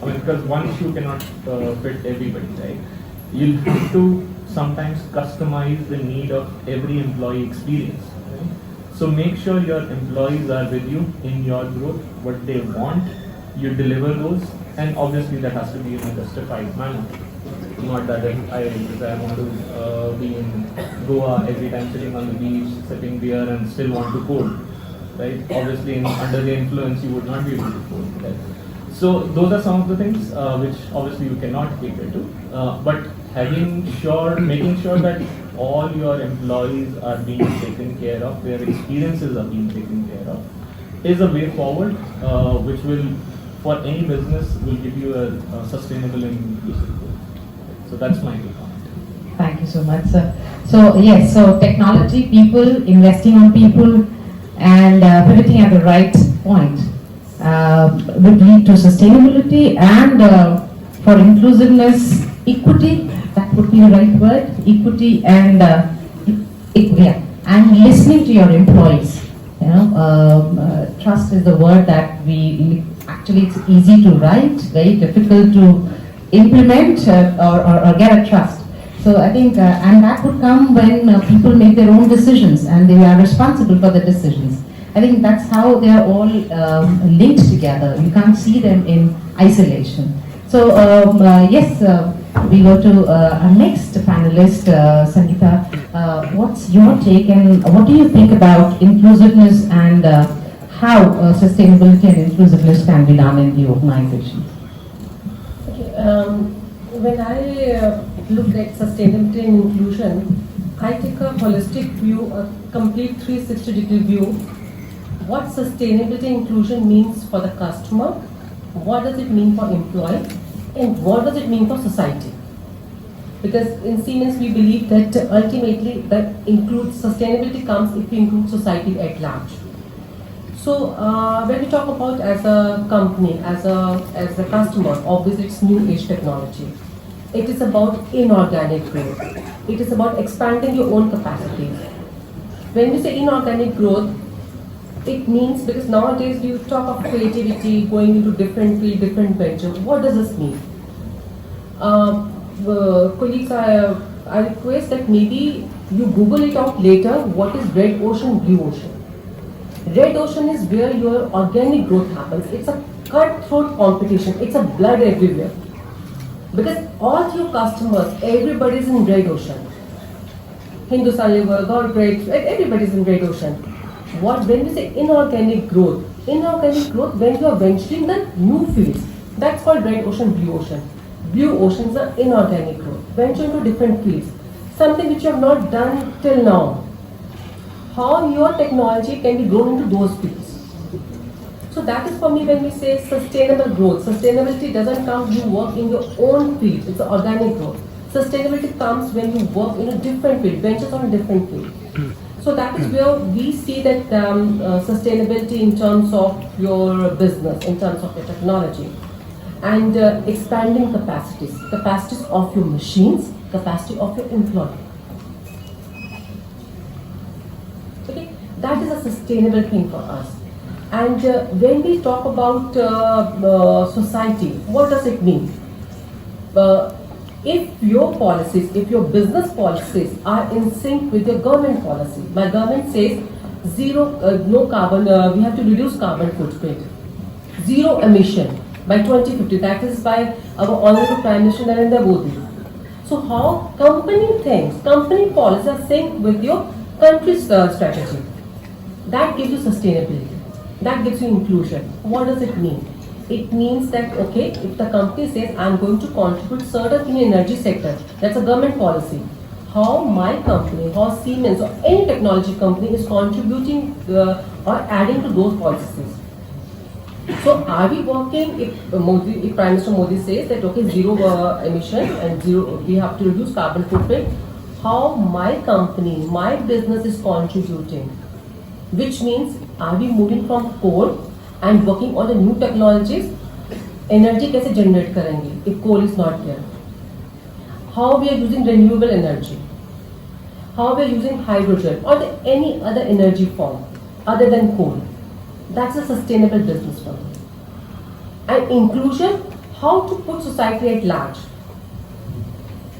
because one shoe cannot fit everybody, right? You'll have to sometimes customize the need of every employee experience, right? So make sure your employees are with you in your growth, what they want, you deliver those, and obviously that has to be in a justified manner. Not that I want to be in Goa every time sitting on the beach, sipping beer and still want to code, right? Obviously under the influence you would not be able to code, right? So those are some of the things which obviously you cannot cater to, but making sure that all your employees are being taken care of, their experiences are being taken care of, is a way forward, which will, for any business, will give you a sustainable and inclusive growth. So that's my take on it. Thank you so much, sir. So yes, so technology, people, investing on people, and pivoting at the right point would lead to sustainability and for inclusiveness, equity. That would be the right word. Equity and and listening to your employees. You know, trust is the word that we actually, it's easy to write, very difficult to implement or get a trust. So I think, and that would come when people make their own decisions and they are responsible for the decisions. I think that's how they are all linked together. You can't see them in isolation. So yes, we go to our next panelist, Sangeeta. What's your take and what do you think about inclusiveness and how sustainability and inclusiveness can be done in the organization? Okay, when I look at sustainability and inclusion, I take a holistic view, a complete 360-degree view. What sustainability and inclusion means for the customer, what does it mean for employee, and what does it mean for society? Because in Siemens we believe that ultimately that includes sustainability comes if we include society at large. So when we talk about as a company, as a customer, obviously it's new age technology. It is about inorganic growth. It is about expanding your own capacity. When we say inorganic growth, it means, because nowadays you talk of creativity, going into different field, different venture. What does this mean? Colleagues, I request that maybe you Google it out later. What is red ocean, blue ocean? Red ocean is where your organic growth happens. It's a cutthroat competition. It's a blood everywhere. Because all your customers, everybody is in red ocean. Hindustan Liver, corporate, everybody is in red ocean. When we say inorganic growth when you are venturing the new fields, that's called red ocean, blue ocean. Blue oceans are inorganic growth. Venture into different fields, something which you have not done till now. How your technology can be grown into those fields. So that is for me when we say sustainable growth. Sustainability doesn't come you work in your own field, it's an organic growth. Sustainability comes when you work in a different field, ventures on a different field. So that is where we see that sustainability in terms of your business, in terms of your technology, and expanding capacities of your machines, capacity of your employee. Okay, that is a sustainable thing for us. And when we talk about society, what does it mean? If your policies, if your business policies are in sync with your government policy, my government says no carbon, we have to reduce carbon footprint, zero emission by 2050, that is by our Honorable Prime Minister Narendra Modi. So how company policies are synced with your country's strategy. That gives you sustainability, that gives you inclusion. What does it mean? It means that, okay, if the company says I'm going to contribute certain in energy sector, that's a government policy. How my company, how Siemens or any technology company is contributing or adding to those policies. So are we working, if Prime Minister Modi says that okay, zero emission and we have to reduce carbon footprint, how my company, my business is contributing? Which means, are we moving from coal and working on the new technologies? Energy कैसे generate करेंगे if coal is not there? How we are using renewable energy? How we are using hydrogen or any other energy form other than coal? That's a sustainable business for me. And inclusion, how to put society at large.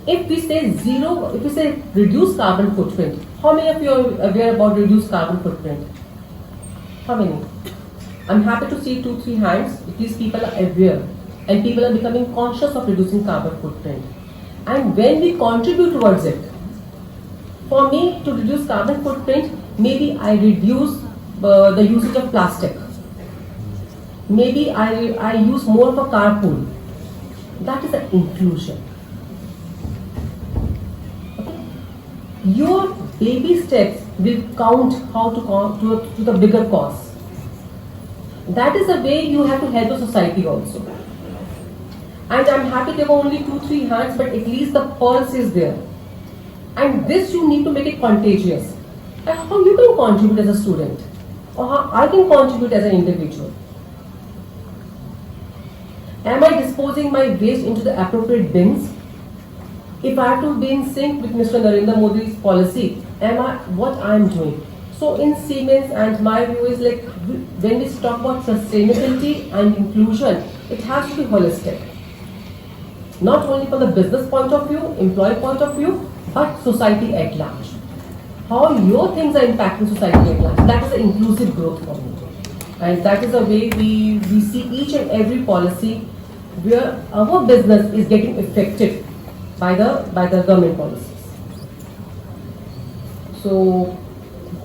If we say zero, if we say reduce carbon footprint, how many of you are aware about reduced carbon footprint? How many? I'm happy to see 2-3 hands. These people are aware and people are becoming conscious of reducing carbon footprint. And when we contribute towards it, for me to reduce carbon footprint, maybe I reduce the usage of plastic. Maybe I use more of a carpool. That is an inclusion. Okay? Your baby steps will count how to the bigger cause. That is the way you have to help the society also. And I'm happy there were only 2-3 hands, but at least the pulse is there. And this you need to make it contagious. And how you can contribute as a student, or how I can contribute as an individual. Am I disposing my waste into the appropriate bins? If I have to be in sync with Mr. Narendra Modi's policy, what I am doing? So in Siemens, and my view is like, when we talk about sustainability and inclusion, it has to be holistic. Not only from the business point of view, employee point of view, but society at large. How your things are impacting society at large. That is the inclusive growth for me. And that is the way we see each and every policy where our business is getting affected by the government policies. So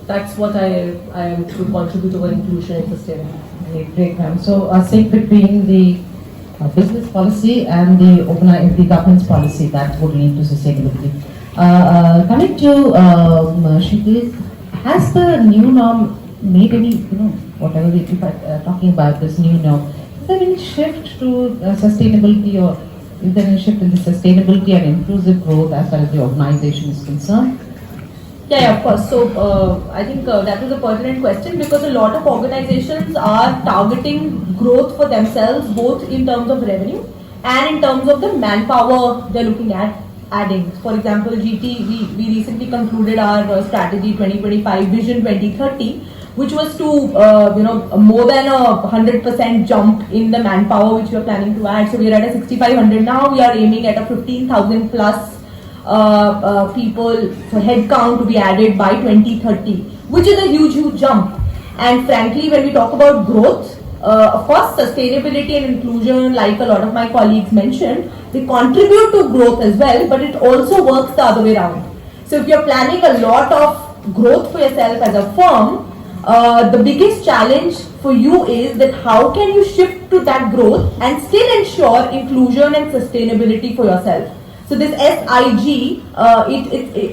that's what I am to contribute to our inclusion and sustainability. Great, ma'am. So a sync between the business policy and the government's policy that would lead to sustainability. Coming to Shikil, has the new norm made any, whatever we are talking about this new norm, is there any shift to sustainability, or is there any shift in the sustainability and inclusive growth as far as the organization is concerned? Yeah, of course. So I think that was a pertinent question, because a lot of organizations are targeting growth for themselves, both in terms of revenue and in terms of the manpower they're looking at adding. For example, GT, we recently concluded our strategy 2025 Vision 2030, which was to more than a 100% jump in the manpower which we are planning to add. So we are at a 6,500 now. We are aiming at a 15,000 plus people, so head count to be added by 2030, which is a huge jump. And frankly, when we talk about growth, of course, sustainability and inclusion, like a lot of my colleagues mentioned, they contribute to growth as well, but it also works the other way around. So if you're planning a lot of growth for yourself as a firm, the biggest challenge for you is that how can you shift to that growth and still ensure inclusion and sustainability for yourself. So this SIG,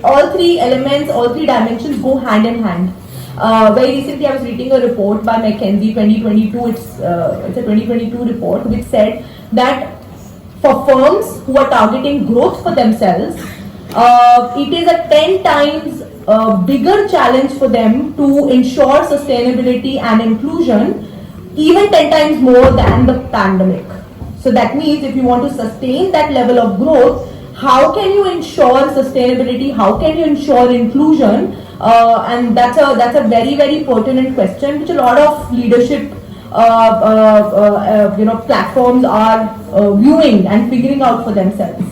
all three elements, all three dimensions go hand in hand. Very recently I was reading a report by McKinsey 2022, it's a 2022 report, which said that for firms who are targeting growth for themselves, it is a 10 times bigger challenge for them to ensure sustainability and inclusion, even 10 times more than the pandemic. So that means if you want to sustain that level of growth, how can you ensure sustainability? How can you ensure inclusion? And that's a very pertinent question, which a lot of leadership platforms are viewing and figuring out for themselves.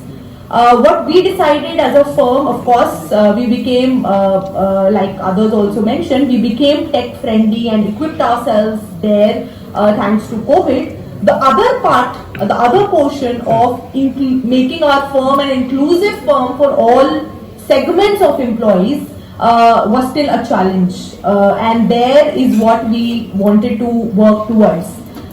What we decided as a firm, of course, we became, like others also mentioned, we became tech friendly and equipped ourselves there thanks to COVID. The other part, the other portion of making our firm an inclusive firm for all segments of employees was still a challenge, and there is what we wanted to work towards.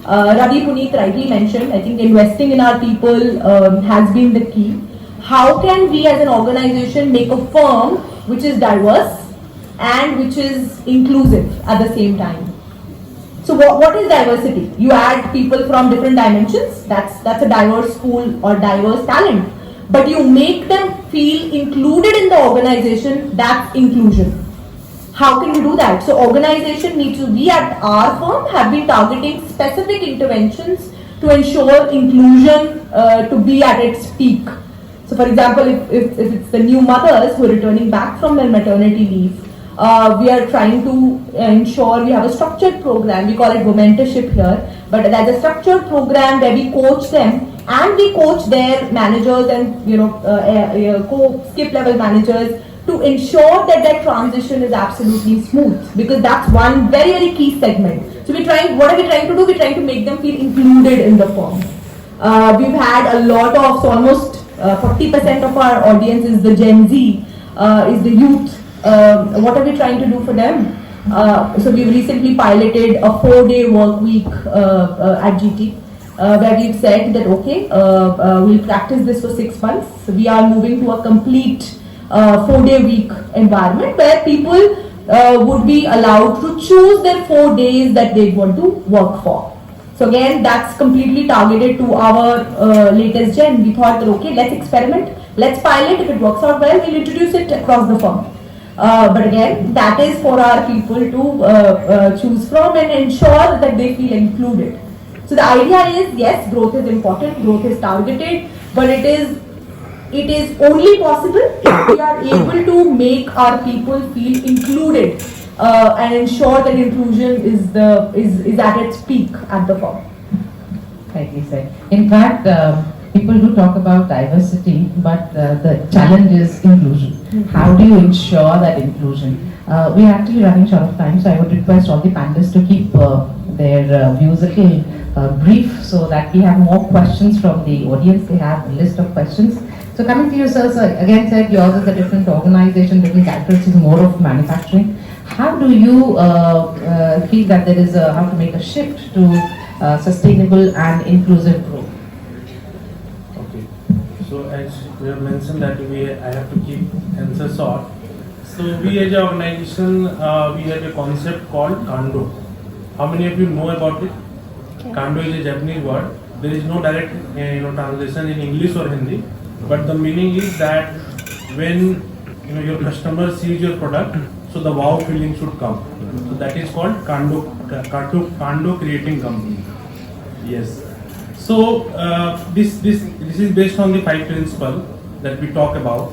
Ravi Puneet rightly mentioned, I think investing in our people has been the key. How can we as an organization make a firm which is diverse and which is inclusive at the same time? So what is diversity? You add people from different dimensions, that's a diverse pool or diverse talent. But you make them feel included in the organization, that's inclusion. How can we do that? So organization needs to be at our firm have been targeting specific interventions to ensure inclusion to be at its peak. So for example, if it's the new mothers who are returning back from their maternity leave, we are trying to ensure we have a structured program, we call it mentorship here, but that's a structured program where we coach them and we coach their managers and skip level managers to ensure that their transition is absolutely smooth, because that's one very, very key segment. So what are we trying to do? We're trying to make them feel included in the firm. We've had a lot of, so almost 40% of our audience is the Gen Z, is the youth. What are we trying to do for them? So we've recently piloted a 4-day work week at GT, where we've said that okay, we'll practice this for 6 months. So we are moving to a complete 4-day week environment where people would be allowed to choose their 4 days that they want to work for. So again, that's completely targeted to our latest gen. We thought that okay, let's experiment, let's pilot. If it works out well, we'll introduce it across the firm. But again, that is for our people to choose from and ensure that they feel included. So the idea is, yes, growth is important, growth is targeted, but it is only possible if we are able to make our people feel included and ensure that inclusion is at its peak at the firm. Rightly said. In fact, people do talk about diversity, but the challenge is inclusion. How do you ensure that inclusion? We are actually running short of time, so I would request all the panelists to keep their views a little brief so that we have more questions from the audience. They have a list of questions. So coming to you, sir, so again said yours is a different organization, different characteristics, more of manufacturing. How do you feel that there is how to make a shift to sustainable and inclusive growth? Okay. So as we have mentioned that I have to keep answer short. So we as an organization, we have a concept called Kando. How many of you know about it? Kando is a Japanese word. There is no direct translation in English or Hindi, but the meaning is that when your customer sees your product, so the wow feeling should come. So that is called Kando creating company. Yes. So this is based on the 5 principles that we talk about: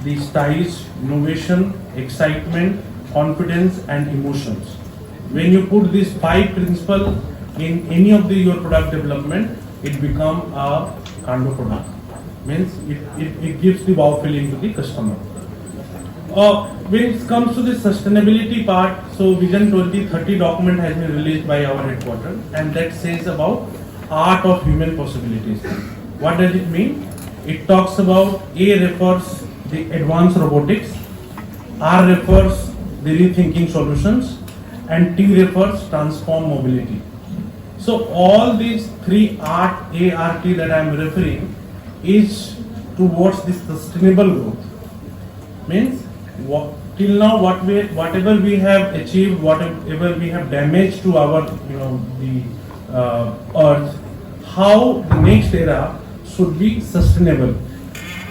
the styles, innovation, excitement, confidence, and emotions. When you put these 5 principles in any of your product development, it becomes a Kando product. Means it gives the wow feeling to the customer. When it comes to the sustainability part, so Vision 2030 document has been released by our headquarters, and that says about art of human possibilities. What does it mean? It talks about A refers the advanced robotics, R refers the rethinking solutions, and T refers transform mobility. So all these 3 ART that I am referring is towards this sustainable growth. Means till now whatever we have achieved, whatever we have damaged to our the earth, how the next era should be sustainable.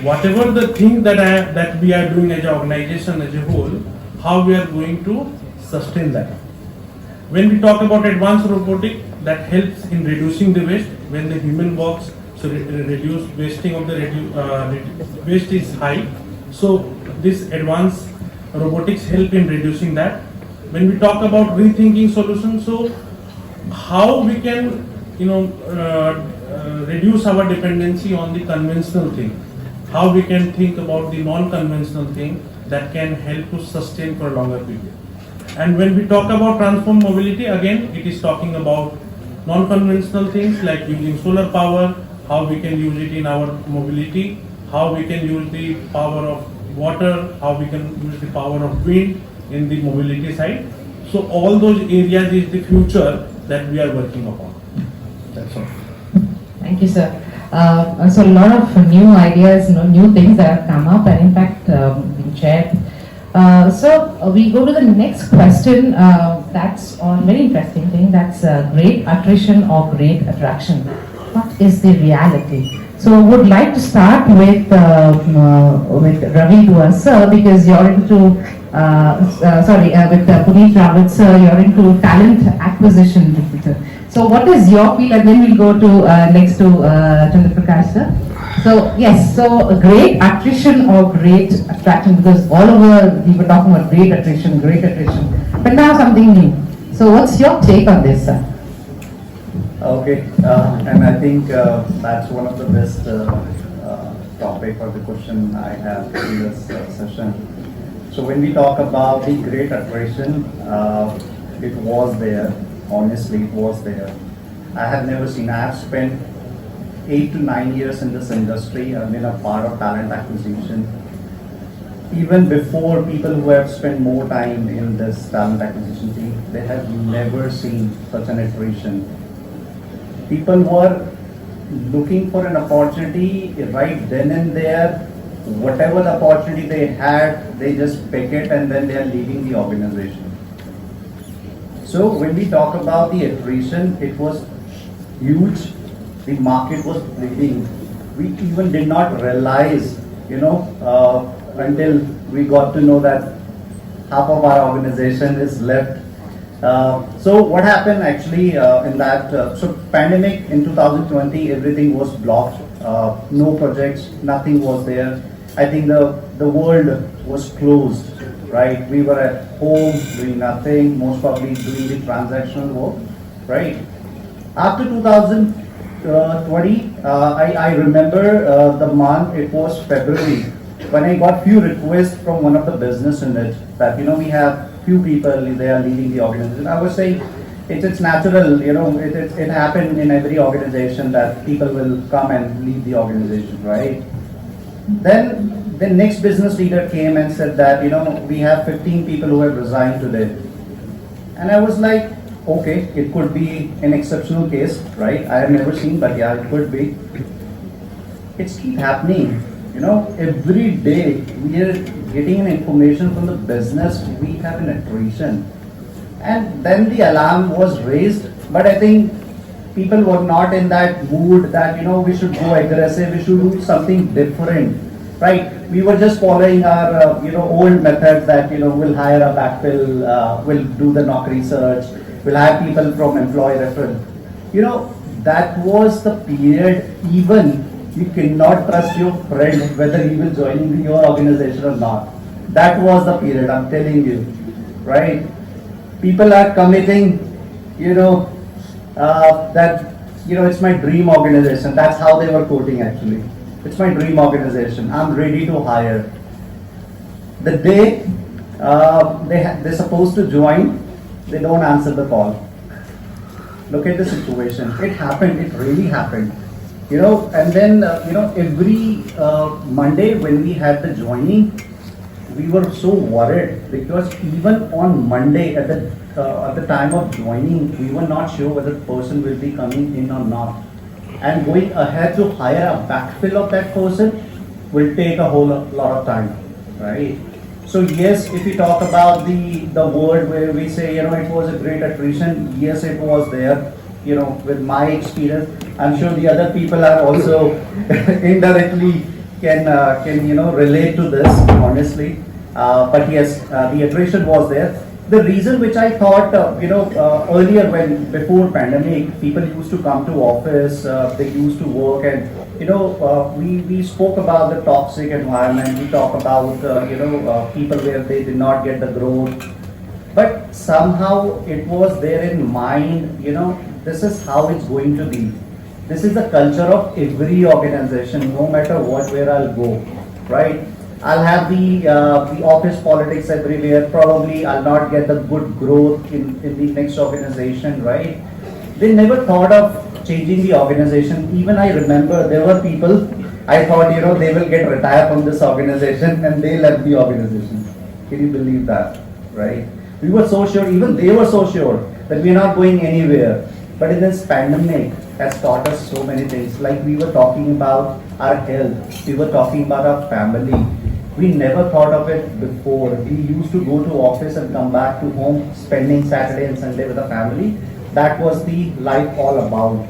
Whatever the thing that we are doing as an organization as a whole, how we are going to sustain that. When we talk about advanced robotic, that helps in reducing the waste when the human works. So reduce wasting of the waste is high. So this advanced robotics help in reducing that. When we talk about rethinking solutions, so how we can reduce our dependency on the conventional thing. How we can think about the non-conventional thing that can help to sustain for a longer period. And when we talk about transform mobility, again it is talking about non-conventional things like using solar power, how we can use it in our mobility, how we can use the power of water, how we can use the power of wind in the mobility side. So all those areas is the future that we are working upon. That's all. Thank you, sir. So a lot of new ideas, new things that have come up and in fact been shared. So we go to the next question. that's on very interesting thing. That's great attrition or great attraction. What is the reality? So would like to start with Ravi to answer, because you're into with Puneet Rawat sir, you're into talent acquisition. So what is your feel, and then we'll go to next to Chandraprakash sir. So yes, so great attrition or great attraction, because all over we were talking about great attrition, but now something new. So what's your take on this, sir? Okay, and I think that's one of the best topic or the question I have in this session. So when we talk about the great attrition, it was there. Honestly, it was there. I have never seen. I have spent 8 to 9 years in this industry. I've been a part of talent acquisition. Even before, people who have spent more time in this talent acquisition team, they have never seen such an attrition. People were looking for an opportunity right then and there. Whatever the opportunity they had, they just pick it and then they are leaving the organization. So when we talk about the attrition, it was huge. The market was bleeding. We even did not realize, until we got to know that half of our organization is left. So what happened actually in that, so pandemic in 2020, everything was blocked, no projects, nothing was there. I think the world was closed, right? We were at home doing nothing, most probably doing the transactional work, right? After 2020, I remember the month, it was February, when I got few requests from one of the business units that, we have few people, they are leaving the organization. I was saying, it's natural, it happened in every organization that people will come and leave the organization, right? Then the next business leader came and said that, we have 15 people who have resigned today. And I was like, okay, it could be an exceptional case, right? I have never seen, but yeah, it could be. It's keep happening. Every day we are getting an information from the business, we have an attrition. And then the alarm was raised, but I think people were not in that mood that, we should go aggressive, we should do something different, right? We were just following our, old method that, we'll hire a backfill, we'll do the Naukri search, we'll hire people from employee referral. That was the period, even you cannot trust your friend whether he will join your organization or not. That was the period, I'm telling you, right? People are committing, that, it's my dream organization. That's how they were quoting actually. It's my dream organization. I'm ready to hire. The day they're supposed to join, they don't answer the call. Look at the situation. It happened. It really happened. And then, every Monday when we had the joining, we were so worried because even on Monday at the time of joining, we were not sure whether the person will be coming in or not. And going ahead to hire a backfill of that person will take a whole lot of time, right? So yes, if we talk about the word where we say, it was a great attrition, yes, it was there. With my experience, I'm sure the other people are also indirectly can relate to this, honestly. But yes, the attrition was there. The reason which I thought, earlier before pandemic, people used to come to office, they used to work, and we spoke about the toxic environment. We talk about people where they did not get the growth, but somehow it was there in mind. This is how it's going to be. This is the culture of every organization, no matter where I'll go, right? I'll have the office politics everywhere. Probably I'll not get the good growth in the next organization, right? They never thought of changing the organization. Even I remember there were people, I thought, they will get retired from this organization and they left the organization. Can you believe that, right? We were so sure, even they were so sure that we're not going anywhere. But in this pandemic has taught us so many things. Like we were talking about our health, we were talking about our family. We never thought of it before. We used to go to office and come back to home, spending Saturday and Sunday with the family. That was the life all about.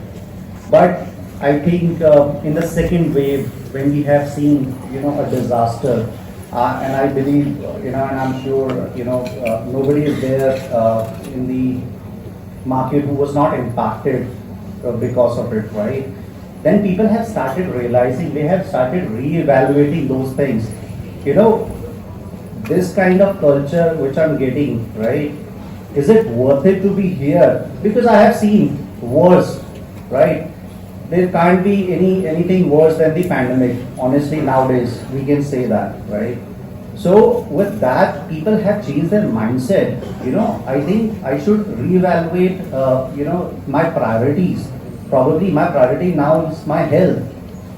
But I think in the second wave, when we have seen, a disaster, and I believe, and I'm sure, nobody is there in the market who was not impacted because of it, right? Then people have started realizing, they have started re-evaluating those things. This kind of culture which I'm getting, right? Is it worth it to be here? Because I have seen worse, right? There can't be anything worse than the pandemic. Honestly, nowadays we can say that, right? So with that, people have changed their mindset. I think I should reevaluate, my priorities. Probably my priority now is my health,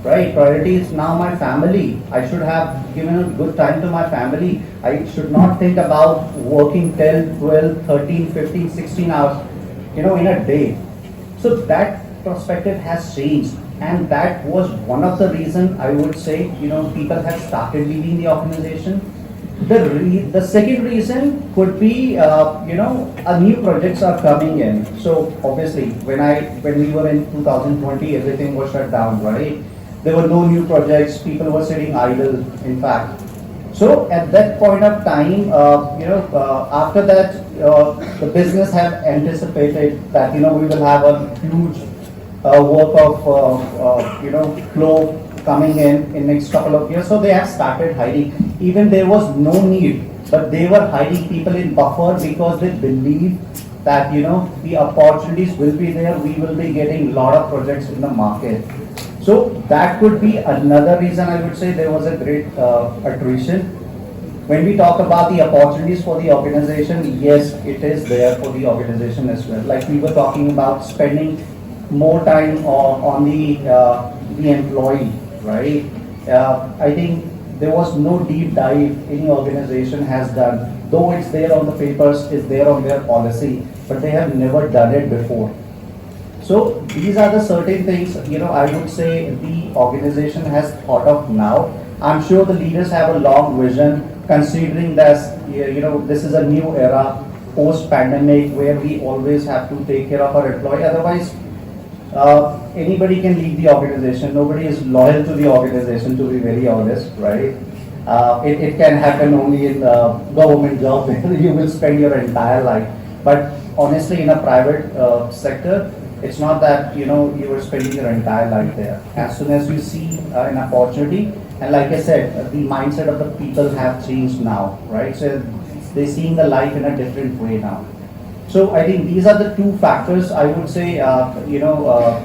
right? Priority is now my family. I should have given a good time to my family. I should not think about working 10, 12, 13, 15, 16 hours, in a day. So that perspective has changed, and that was one of the reasons I would say, people have started leaving the organization. The second reason could be, a new projects are coming in. So obviously, when we were in 2020, everything was shut down, right? There were no new projects. People were sitting idle, in fact. So at that point of time, after that, the business have anticipated that, we will have a huge work of, flow coming in next couple of years. So they have started hiring. Even there was no need, but they were hiring people in buffer because they believe that, the opportunities will be there. We will be getting a lot of projects in the market. So that could be another reason I would say there was a great attrition. When we talk about the opportunities for the organization, yes, it is there for the organization as well. Like we were talking about spending more time on the employee, right? I think there was no deep dive any organization has done. Though it's there on the papers, it's there on their policy, but they have never done it before. So these are the certain things, I would say the organization has thought of now. I'm sure the leaders have a long vision, considering that, this is a new era, post-pandemic, where we always have to take care of our employee. Otherwise, anybody can leave the organization. Nobody is loyal to the organization, to be very honest, right? It can happen only in government job where you will spend your entire life. But honestly, in a private sector, it's not that, you are spending your entire life there. As soon as you see an opportunity, and like I said, the mindset of the people have changed now, right? So they're seeing the life in a different way now. So I think these are the two factors I would say,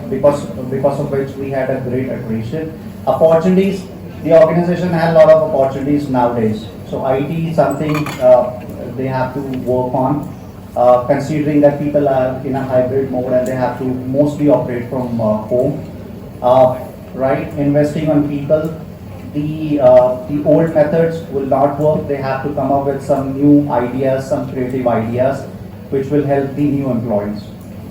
because of which we had a great attrition. Opportunities, the organization had a lot of opportunities nowadays. So IT is something they have to work on, considering that people are in a hybrid mode and they have to mostly operate from home. Right, investing on people. The old methods will not work. They have to come up with some new ideas, some creative ideas, which will help the new employees.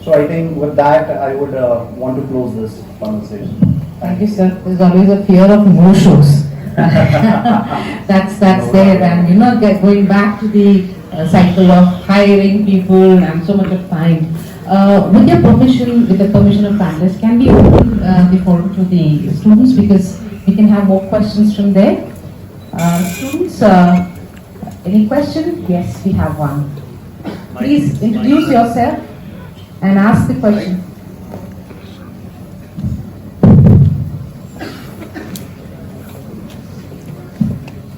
So I think with that, I would want to close this conversation. Thank you, sir. There's always a fear of no shows. that's there, and going back to the cycle of hiring people and so much of time. With your permission, with the permission of panelists, can we open the forum to the students, because we can have more questions from there. Students, any question? Yes, we have one. Please introduce yourself and ask the question.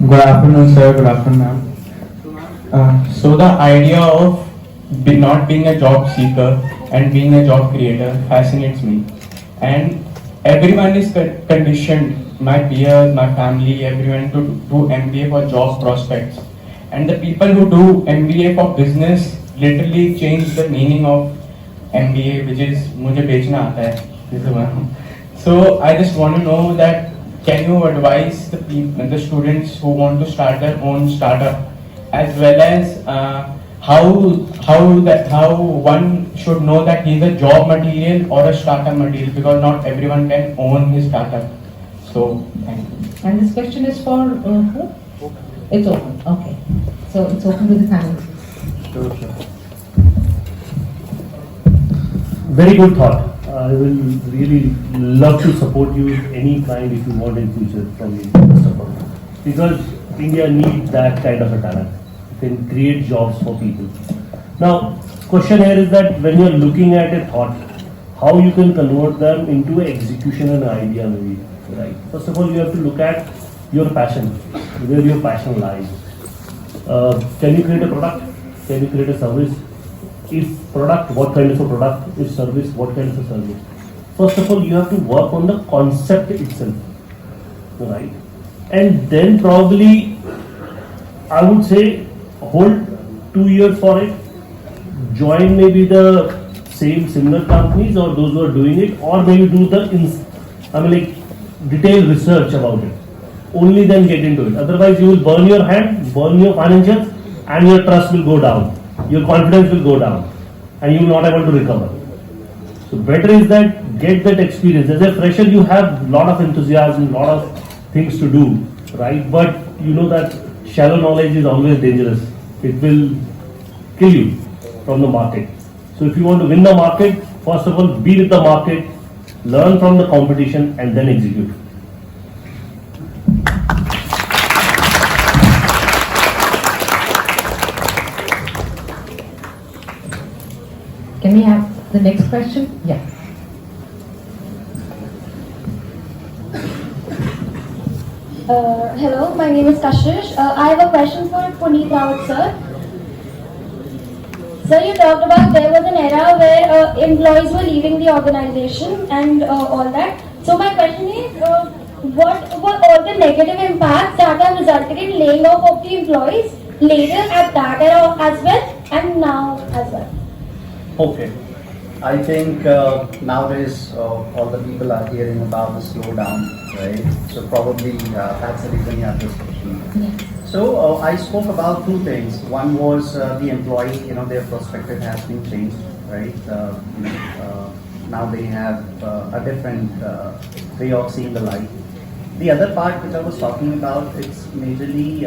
Good afternoon, sir. Good afternoon, ma'am. So the idea of not being a job seeker and being a job creator fascinates me. And everyone is conditioned, my peers, my family, everyone, to do MBA for job prospects. And the people who do MBA for business literally change the meaning of MBA, which is मुझे बेचना आता है. This is one. So I just want to know that, can you advise the students who want to start their own startup, as well as how one should know that he is a job material or a startup material, because not everyone can own his startup. So thank you. And this question is for who? It's open, okay. So it's open to the panel. Sure. Very good thought. I will really love to support you in any kind if you want in future from me, first of all. Because India needs that kind of a talent. It can create jobs for people. Now, question here is that when you are looking at a thought, how you can convert them into execution and idea maybe, right? First of all, you have to look at your passion, where your passion lies. Can you create a product? Can you create a service? If product, what kind of a product? If service, what kind of a service? First of all, you have to work on the concept itself, right? And then probably, I would say, hold 2 years for it. Join maybe the similar companies or those who are doing it, or maybe do the detailed research about it. Only then get into it. Otherwise, you will burn your hand, burn your financials, and your trust will go down. Your confidence will go down, and you will not able to recover. So better is that get that experience. As a fresher, you have lot of enthusiasm, lot of things to do, right? But you know that shallow knowledge is always dangerous. It will kill you from the market. So if you want to win the market, first of all, be with the market, learn from the competition, and then execute. Can we have the next question? Yeah. Hello, my name is Kashish. I have a question for Puneet Rawat, sir. Sir, you talked about there was an era where employees were leaving the organization and all that. So my question is, what were all the negative impacts that have resulted in laying off of the employees later at that era as well and now as well? Okay. I think nowadays all the people are hearing about the slowdown, right? So probably that's the reason you have this question. Yeah. So I spoke about two things. One was the employee, their perspective has been changed, right? Now they have a different way of seeing the life. The other part which I was talking about, it's majorly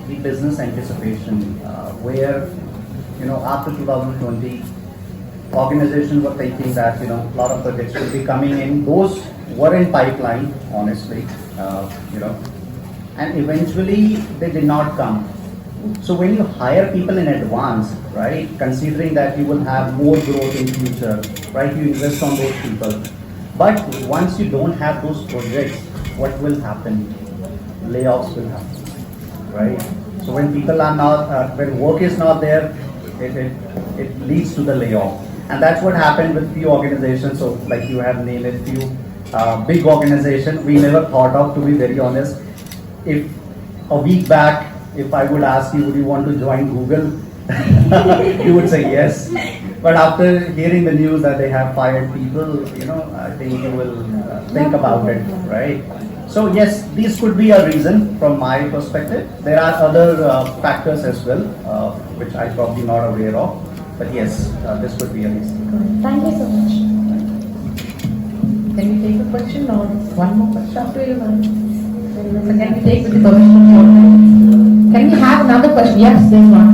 the business anticipation, where after 2020, organizations were thinking that a lot of projects will be coming in. Those were in pipeline, honestly, and eventually they did not come. So when you hire people in advance, right, considering that you will have more growth in future, right, you invest on those people. But once you don't have those projects, what will happen? Layoffs will happen, right? So when people are not, when work is not there, it leads to the layoff. And that's what happened with few organizations. So like you have named a few big organizations we never thought of, to be very honest. If a week back, if I would ask you, would you want to join Google? You would say yes. But after hearing the news that they have fired people, I think you will think about it, right? So yes, this could be a reason from my perspective. There are other factors as well, which I'm probably not aware of. But yes, this could be a reason. Thank you so much. Can we take a question or one more question? After you, so can we take with the permission? Can we have another question? Yes, there's one.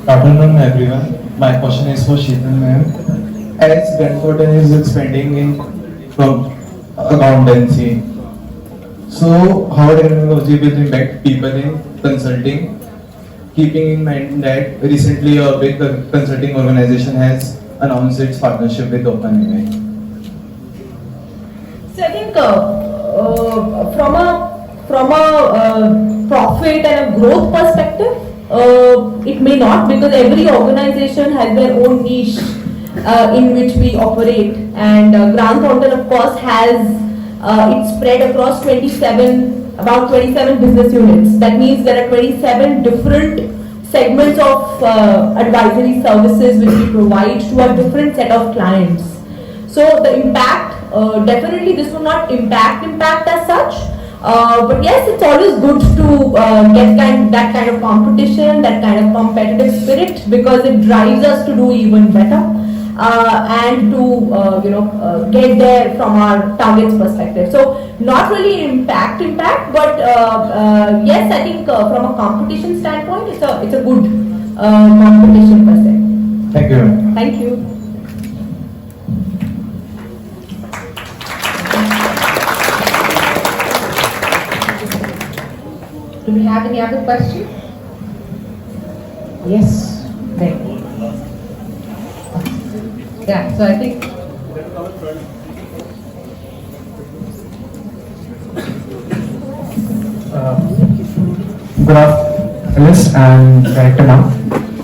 Good afternoon, everyone. My question is for Sheetal ma'am. As Brentford is expanding from accountancy, so how technology will impact people in consulting? Keeping in mind that recently a big consulting organization has announced its partnership with OpenAI. So I think from a profit and a growth perspective, it may not, because every organization has their own niche in which we operate, and Grant Thornton of course has it spread across about 27 business units. That means there are 27 different segments of advisory services which we provide to a different set of clients. So the impact, definitely this will not impact as such, But yes, it's always good to get that kind of competition, that kind of competitive spirit, because it drives us to do even better and to get there from our targets perspective. So not really impact, but yes, I think from a competition standpoint, it's a good competition per se. Thank you. Thank you. Do we have any other question? Yes. Okay. Yeah, so I think good afternoon and director now.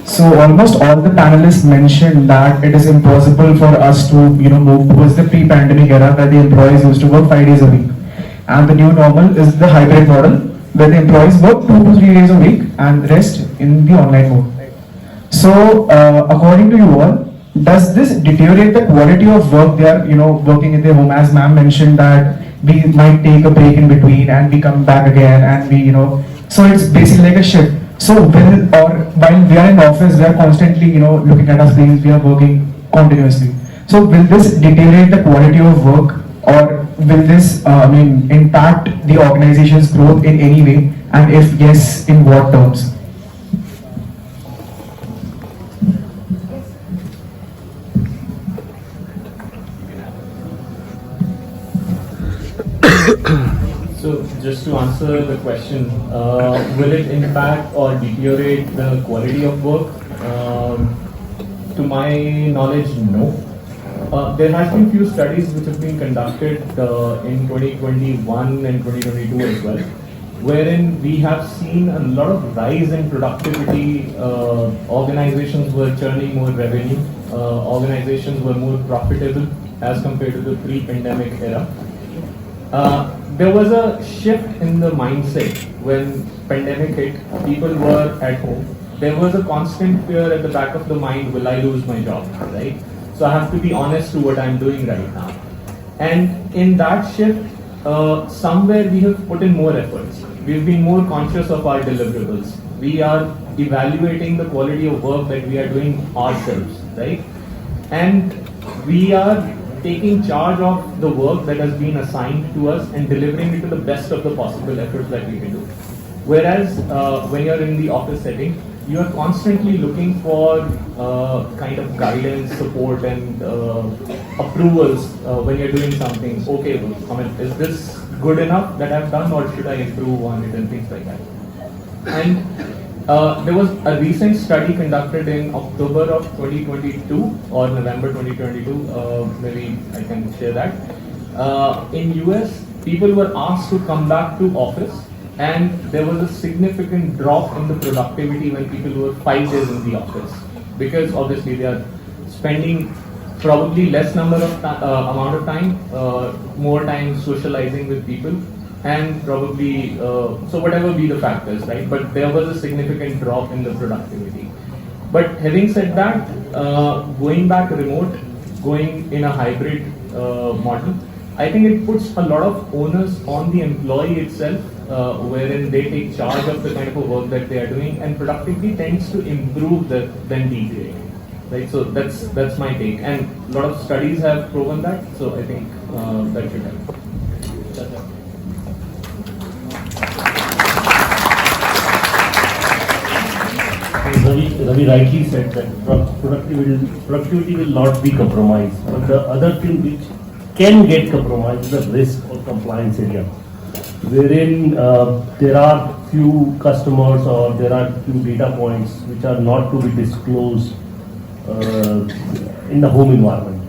So almost all the panelists mentioned that it is impossible for us to move towards the pre-pandemic era where the employees used to work 5 days a week, and the new normal is the hybrid model where the employees work 2 to 3 days a week and rest in the online mode. So according to you all, does this deteriorate the quality of work they are working in their home? As ma'am mentioned that we might take a break in between and we come back again and we so it's basically like a shift. So while we are in office, we are constantly looking at our screens, we are working continuously. So will this deteriorate the quality of work, or will this impact the organization's growth in any way, and if yes, in what terms? So just to answer the question, will it impact or deteriorate the quality of work? To my knowledge, no. There has been few studies which have been conducted in 2021 and 2022 as well, wherein we have seen a lot of rise in productivity. Organizations were churning more revenue. Organizations were more profitable as compared to the pre-pandemic era. There was a shift in the mindset when pandemic hit. People were at home. There was a constant fear at the back of the mind, will I lose my job, right? So I have to be honest to what I'm doing right now. And in that shift, somewhere we have put in more efforts. We've been more conscious of our deliverables. We are evaluating the quality of work that we are doing ourselves, right? And we are taking charge of the work that has been assigned to us and delivering it to the best of the possible efforts that we can do. Whereas when you're in the office setting, you are constantly looking for kind of guidance, support, and approvals when you're doing something. Okay, is this good enough that I've done, or should I improve on it, and things like that. And there was a recent study conducted in October of 2022 or November 2022. Maybe I can share that. In US, people were asked to come back to office, and there was a significant drop in the productivity when people were 5 days in the office, because obviously they are spending probably less number of amount of time, more time socializing with people, and probably so whatever be the factors, right? But there was a significant drop in the productivity. But having said that, going back remote, going in a hybrid model, I think it puts a lot of onus on the employee itself, wherein they take charge of the kind of work that they are doing, and productivity tends to improve than deteriorate. Right, so that's my take, and a lot of studies have proven that. So I think that should help. Ravi rightly said that productivity will not be compromised, but the other thing which can get compromised is the risk or compliance area, wherein there are few customers or there are few data points which are not to be disclosed in the home environment.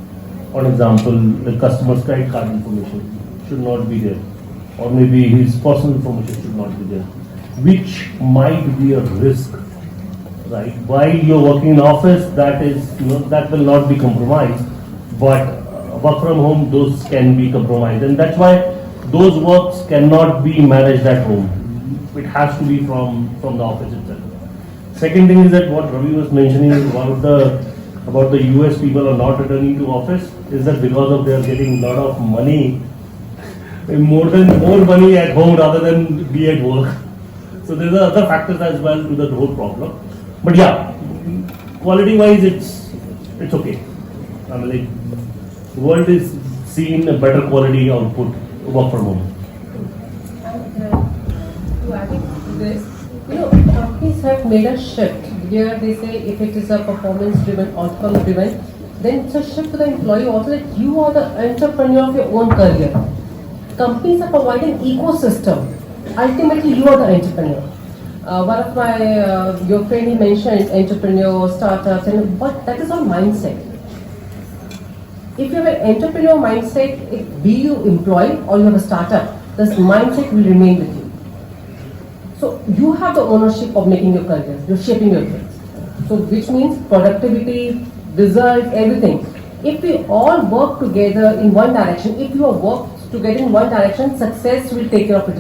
For example, the customer's credit card information should not be there, or maybe his personal information should not be there, which might be a risk. Right, while you're working in office, that is, that will not be compromised, but work from home, those can be compromised, and that's why those works cannot be managed at home. It has to be from the office itself. Second thing is that what Ravi was mentioning about the US people are not returning to office is that because of they are getting a lot of money more money at home rather than be at work. So there are other factors as well to the whole problem. But yeah, quality wise it's okay. I mean, like, the world is seeing a better quality output work from home. To add to this, companies have made a shift. Here they say if it is a performance driven, outcome driven, then it's a shift to the employee also that you are the entrepreneur of your own career. Companies are providing ecosystem. Ultimately, you are the entrepreneur. One of my your friend he mentioned entrepreneur startups, but that is all mindset. If you have an entrepreneur mindset, be you employee or you have a startup, this mindset will remain with you. So you have the ownership of making your career, you're shaping your things. So which means productivity, result, everything. If we all work together in one direction, if you work together in one direction, success will take care of it.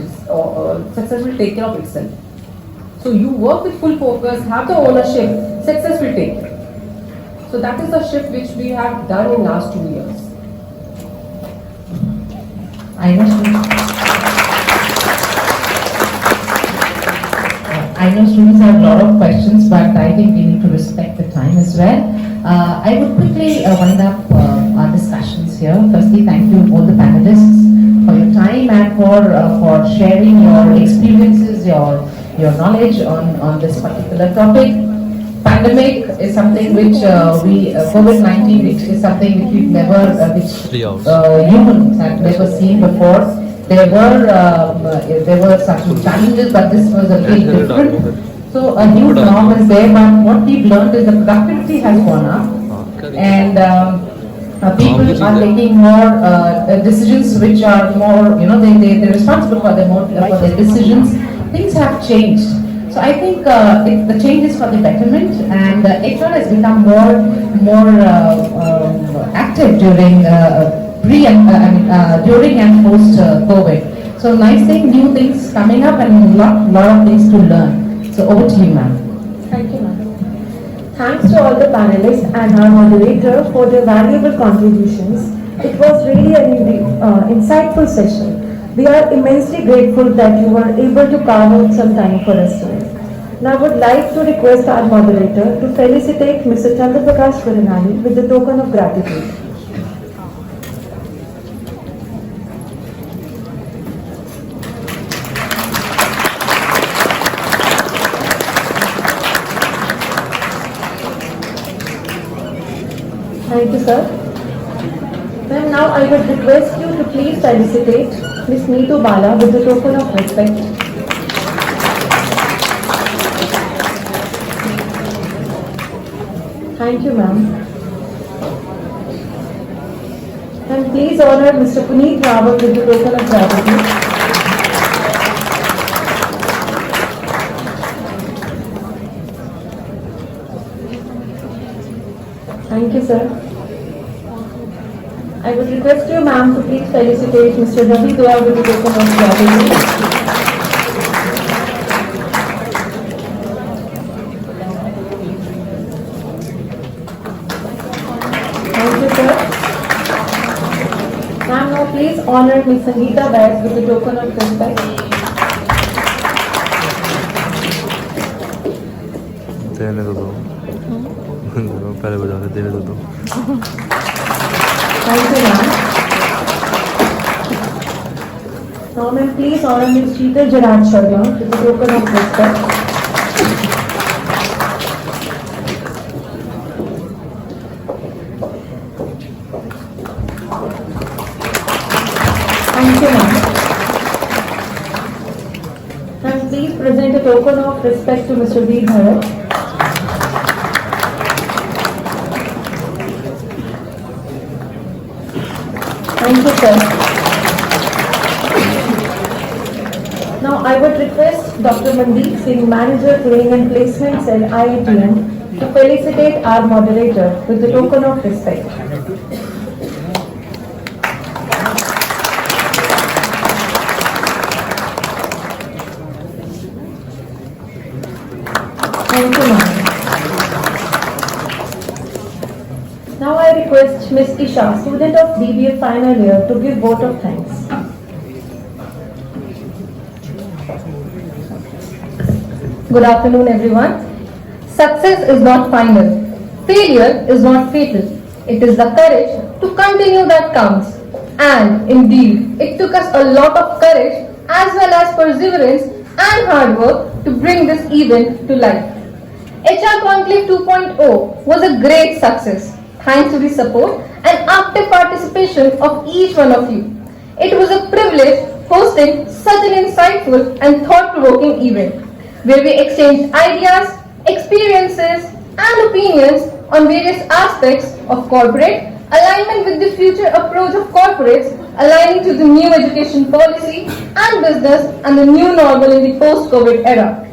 Success will take care of itself. So you work with full focus, have the ownership, success will take care. So that is the shift which we have done in last 2 years. I know students have a lot of questions, but I think we need to respect the time as well. I would quickly wind up our discussions here. Firstly, thank you all the panelists for your time and for sharing your experiences, your knowledge on this particular topic. Pandemic is something which COVID-19 is something which we've never, humans have never seen before. There were some challenges, but this was a little different. So a new norm is there, but what we've learned is the productivity has gone up, and people are taking more decisions which are more, they're responsible for their decisions. Things have changed. So I think the change is for the betterment, and HR has become more active during during and post COVID. So nice thing, new things coming up, and lot of things to learn. So over to you, ma'am. Thank you, ma'am. Thanks to all the panelists and our moderator for their valuable contributions. It was really an insightful session. We are immensely grateful that you were able to carve out some time for us today. Now I would like to request our moderator to felicitate Mr. Chandraprakash Kurinani with the token of gratitude. Thank you, sir. Ma'am, now I would request you to please felicitate Ms. Neetu Bala with the token of respect. Thank you, ma'am. And please honor Mr. Puneet Rawat with the token of gratitude. Thank you, sir. I would request you, ma'am, to please felicitate Mr. Ravi Dua with the token of gratitude. Thank you, sir. Ma'am, now please honor Ms. Sangeeta Baig with the token of respect. देने तो दो पहले बजा दे देने तो दो Thank you, ma'am. Now, ma'am, please honor Ms. Sheetal Jaraj Sharma with the token of respect. Thank you, ma'am. And please present a token of respect to Mr. V. Bharat. Thank you, sir. Now I would request Dr. Mandeep Singh, Manager Training and Placement Cell, IITM, to felicitate our moderator with the token of respect. Thank you, ma'am. Now I request Ms. Isha, student of BBA final year, to give vote of thanks. Good afternoon, everyone. Success is not final. Failure is not fatal. It is the courage to continue that counts. And indeed, it took us a lot of courage as well as perseverance and hard work to bring this event to life. HR Conclave 2.0 was a great success thanks to the support and active participation of each one of you. It was a privilege hosting such an insightful and thought-provoking event where we exchanged ideas, experiences and opinions on various aspects of corporate, alignment with the future approach of corporates, aligning to the new education policy and business and the new normal in the post-COVID era.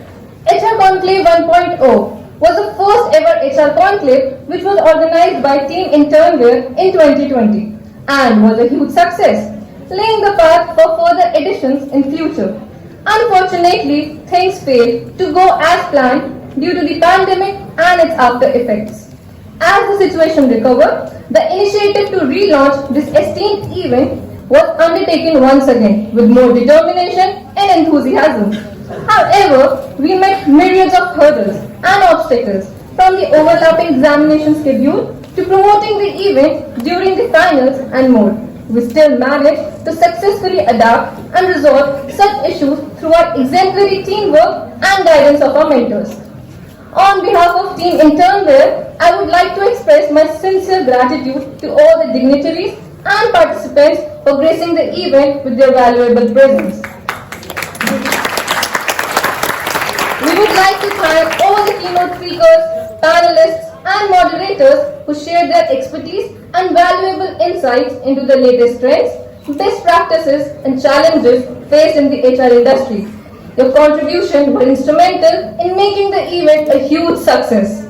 HR Conclave 1.0 was the first ever HR Conclave which was organized by Team Internware in 2020 and was a huge success, laying the path for further editions in future. Unfortunately, things failed to go as planned due to the pandemic and its after effects. As the situation recovered, the initiative to relaunch this esteemed event was undertaken once again with more determination and enthusiasm. However, we met myriads of hurdles and obstacles from the overlapping examination schedule to promoting the event during the finals and more. We still managed to successfully adapt and resolve such issues through our exemplary teamwork and guidance of our mentors. On behalf of Team Internware, I would like to express my sincere gratitude to all the dignitaries and participants for gracing the event with their valuable presence. We would like to thank all the keynote speakers, panelists and moderators who shared their expertise and valuable insights into the latest trends, best practices and challenges faced in the HR industry. Your contribution was instrumental in making the event a huge success.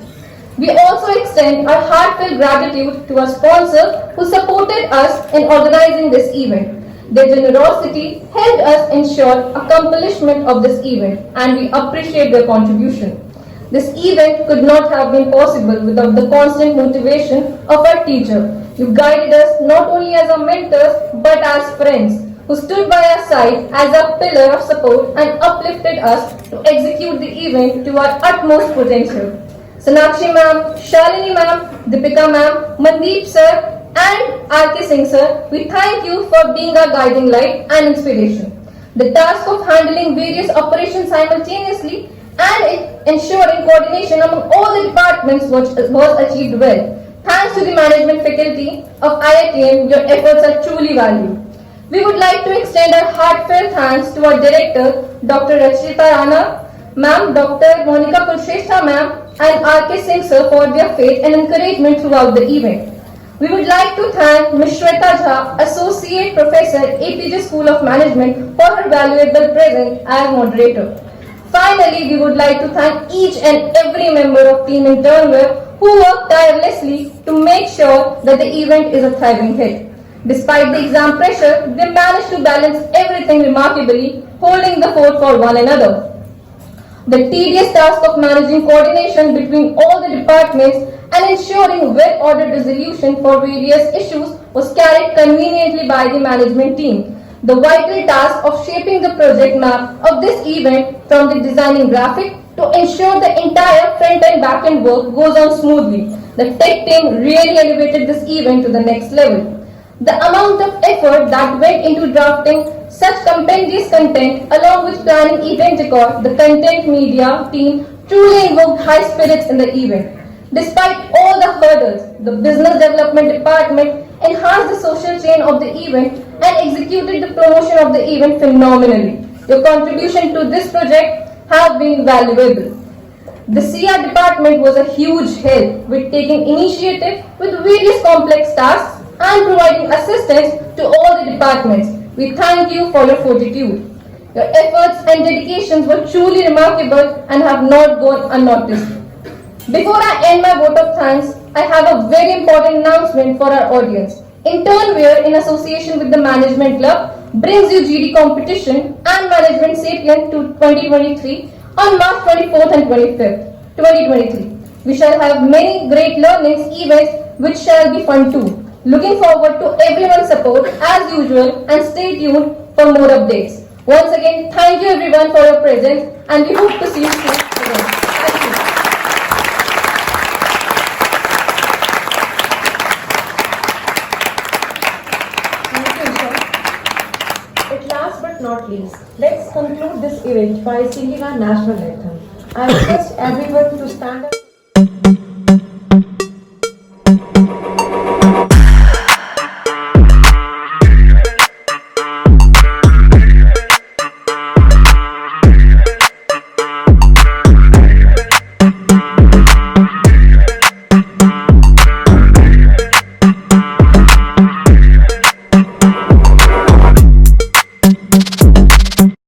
We also extend our heartfelt gratitude to our sponsor who supported us in organizing this event. Their generosity helped us ensure accomplishment of this event and we appreciate their contribution. This event could not have been possible without the constant motivation of our teacher. You guided us not only as our mentors but as friends who stood by our side as a pillar of support and uplifted us to execute the event to our utmost potential. Sonakshi ma'am, Shalini ma'am, Deepika ma'am, Mandeep sir and R.K. Singh sir, we thank you for being our guiding light and inspiration. The task of handling various operations simultaneously and ensuring coordination among all the departments was achieved well. Thanks to the management faculty of IITM, your efforts are truly valued. We would like to extend our heartfelt thanks to our director, Dr. Rachita Rana, ma'am, Dr. Monica Pulshrestha ma'am, and R.K. Singh sir for their faith and encouragement throughout the event. We would like to thank Ms. Shweta Jha, Associate Professor, APJ School of Management, for her valuable presence as moderator. Finally, we would like to thank each and every member of Team Internware who worked tirelessly to make sure that the event is a thriving hit. Despite the exam pressure, they managed to balance everything remarkably, holding the fort for one another. The tedious task of managing coordination between all the departments and ensuring well-ordered resolution for various issues was carried conveniently by the management team. The vital task of shaping the project map of this event from the designing graphic to ensure the entire front and back end work goes on smoothly. The tech team really elevated this event to the next level. The amount of effort that went into drafting such compendious content along with planning event decor, the content media team truly invoked high spirits in the event. Despite all the hurdles, the business development department enhanced the social chain of the event and executed the promotion of the event phenomenally. Your contribution to this project have been valuable. The CR department was a huge help with taking initiative with various complex tasks and providing assistance to all the departments. We thank you for your fortitude. Your efforts and dedications were truly remarkable and have not gone unnoticed. Before I end my vote of thanks, I have a very important announcement for our audience. Internware, in association with the Management Club, brings you GD Competition and Management Sapient to 2023 on March 24th and 25th, 2023. We shall have many great learnings, events which shall be fun too. Looking forward to everyone's support as usual and stay tuned for more updates. Once again, thank you everyone for your presence and we hope to see you soon. not least, let's conclude this event by singing our national anthem. I request everyone to stand up.